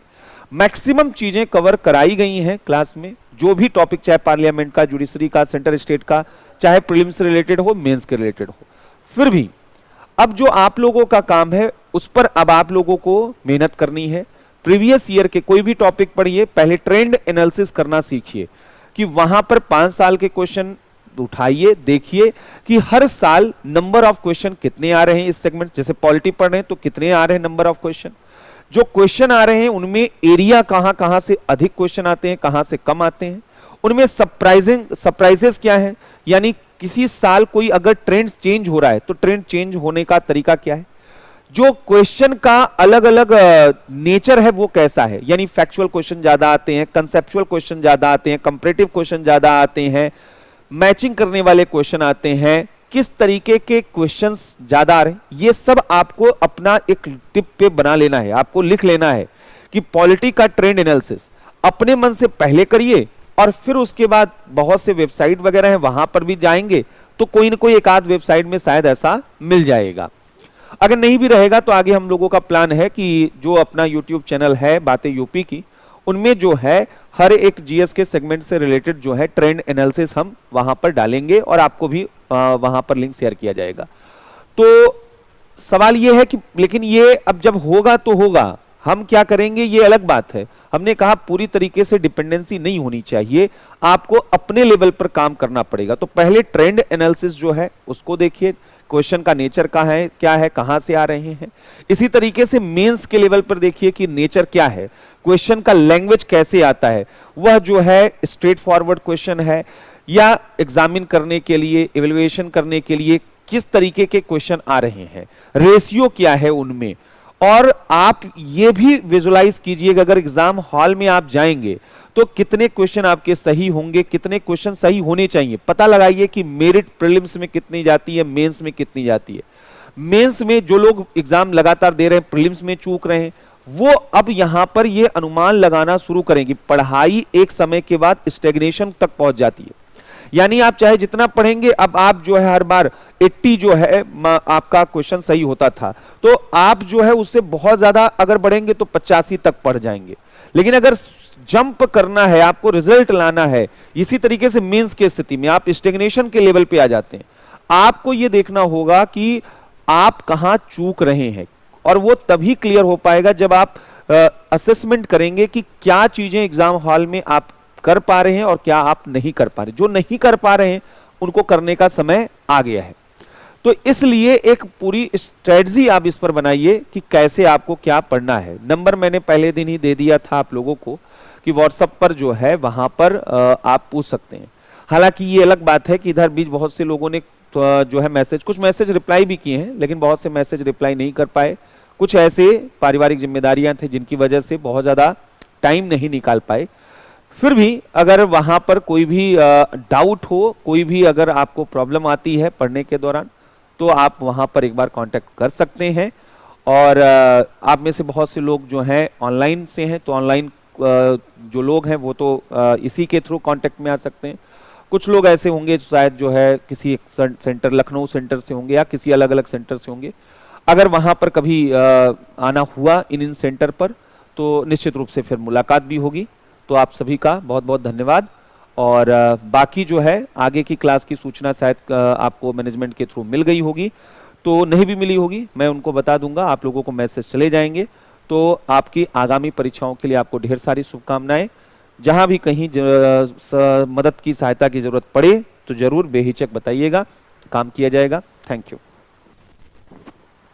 मैक्सिमम चीजें कवर कराई गई हैं क्लास में, जो भी टॉपिक, चाहे पार्लियामेंट का, जुडिशरी का, सेंटर स्टेट का, चाहे प्रीलिम्स से रिलेटेड हो, मेंस के रिलेटेड हो। फिर भी अब जो आप लोगों का काम है उस पर अब आप लोगों को मेहनत करनी है। प्रीवियस ईयर के कोई भी टॉपिक पढ़िए, पहले ट्रेंड एनालिसिस करना सीखिए कि वहां पर 5 साल के क्वेश्चन उठाइए, देखिए कि हर साल नंबर ऑफ क्वेश्चन कितने आ रहे हैं इस सेगमेंट। जैसे पॉलिटी पढ़ रहे हैं तो कितने आ रहे हैं नंबर ऑफ क्वेश्चन, जो क्वेश्चन आ रहे हैं उनमें एरिया कहां कहां से अधिक क्वेश्चन आते हैं, कहां से कम आते हैं, उनमें सरप्राइजेस क्या है, यानी किसी साल कोई अगर ट्रेंड चेंज हो रहा है तो ट्रेंड चेंज होने का तरीका क्या है, जो क्वेश्चन का अलग अलग नेचर है वो कैसा है, यानी फैक्चुअल क्वेश्चन ज्यादा आते हैं, कंसेप्चुअल क्वेश्चन ज्यादा आते हैं, कंपैरेटिव क्वेश्चन ज्यादा आते हैं, मैचिंग करने वाले क्वेश्चन आते हैं, किस तरीके के क्वेश्चंस ज्यादा आ रहे हैं, ये सब आपको अपना एक टिप पे बना लेना है, आपको लिख लेना है कि पॉलिटी का ट्रेंड एनालिसिस अपने मन से पहले करिए और फिर उसके बाद बहुत से वेबसाइट वगैरह हैं वहां पर भी जाएंगे तो कोई ना कोई एक आध वेबसाइट में शायद ऐसा मिल जाएगा। अगर नहीं भी रहेगा तो आगे हम लोगों का प्लान है कि जो अपना YouTube चैनल है बातें यूपी की, उनमें जो है हर एक जीएस के सेगमेंट से रिलेटेड जो है ट्रेंड एनालिसिस हम वहां पर डालेंगे और आपको भी वहां पर लिंक शेयर किया जाएगा। तो सवाल ये है कि लेकिन ये अब जब होगा तो होगा, हम क्या करेंगे ये अलग बात है। हमने कहा पूरी तरीके से डिपेंडेंसी नहीं होनी चाहिए, आपको अपने लेवल पर काम करना पड़ेगा। तो पहले ट्रेंड एनालिसिस जो है उसको देखिए, क्वेश्चन का नेचर क्या है, कहां से आ रहे हैं। इसी तरीके से मेंस के लेवल पर देखिए कि नेचर क्या है, क्वेश्चन का लैंग्वेज कैसे आता है, वह जो है स्ट्रेट फॉरवर्ड क्वेश्चन है या एग्जामिन करने के लिए, इवैल्यूएशन करने के लिए किस तरीके के क्वेश्चन आ रहे हैं, रेशियो क्या है उनमें। और आप ये भी विजुलाइज कीजिएगा अगर एग्जाम हॉल में आप जाएंगे तो कितने क्वेश्चन आपके सही होंगे, कितने क्वेश्चन सही होने चाहिए। पता लगाइए कि मेरिट प्रीलिम्स में कितनी जाती है, मेंस में कितनी जाती है। मेंस में जो लोग एग्जाम लगातार दे रहे हैं, प्रीलिम्स में चूक रहे हैं, वो अब यहां पर ये अनुमान लगाना शुरू करेंगे। पढ़ाई एक समय के बाद स्टेग्नेशन तक पहुंच जाती है, यानी आप चाहे जितना पढ़ेंगे, अब आप जो है हर बार 80 जो है आपका क्वेश्चन सही होता था, तो आप जो है उससे बहुत ज्यादा अगर बढ़ेंगे तो 85 तक पढ़ जाएंगे। लेकिन अगर जंप करना है, आपको रिजल्ट लाना है, इसी तरीके से मेंस की स्थिति में आप स्टेग्नेशन के लेवल पे आ जाते हैं। आपको यह देखना होगा कि आप कहां चूक रहे हैं, और वो तभी क्लियर हो पाएगा जब आप असेसमेंट करेंगे कि क्या चीजें एग्जाम हॉल में आप कर पा रहे हैं और क्या आप नहीं कर पा रहे। जो नहीं कर पा रहे हैं उनको करने का समय आ गया है। तो इसलिए एक पूरी स्ट्रेटजी आप इस पर बनाइए कि कैसे आपको क्या पढ़ना है। नंबर मैंने पहले दिन ही दे दिया था आप लोगों को कि व्हाट्सएप पर जो है वहां पर आप पूछ सकते हैं। हालांकि ये अलग बात है कि इधर बीच बहुत से लोगों ने जो है कुछ मैसेज रिप्लाई भी किए हैं, लेकिन बहुत से मैसेज रिप्लाई नहीं कर पाए। कुछ ऐसे पारिवारिक जिम्मेदारियां थे जिनकी वजह से बहुत ज्यादा टाइम नहीं निकाल पाए। फिर भी अगर वहां पर कोई भी डाउट हो, कोई भी अगर आपको प्रॉब्लम आती है पढ़ने के दौरान, तो आप वहां पर एक बार कांटेक्ट कर सकते हैं। और आप में से बहुत से लोग जो हैं ऑनलाइन से हैं, तो ऑनलाइन जो लोग हैं वो तो इसी के थ्रू कांटेक्ट में आ सकते हैं। कुछ लोग ऐसे होंगे शायद जो है किसी एक सेंटर, लखनऊ सेंटर से होंगे या किसी अलग अलग सेंटर से होंगे। अगर वहां पर कभी आना हुआ इन सेंटर पर तो निश्चित रूप से फिर मुलाकात भी होगी। तो आप सभी का बहुत बहुत धन्यवाद। और बाकी जो है आगे की क्लास की सूचना शायद आपको मैनेजमेंट के थ्रू मिल गई होगी, तो नहीं भी मिली होगी मैं उनको बता दूंगा, आप लोगों को मैसेज चले जाएंगे। तो आपकी आगामी परीक्षाओं के लिए आपको ढेर सारी शुभकामनाएं। जहां भी कहीं मदद की सहायता की जरूरत पड़े तो जरूर बेहिचक बताइएगा, काम किया जाएगा। Thank you.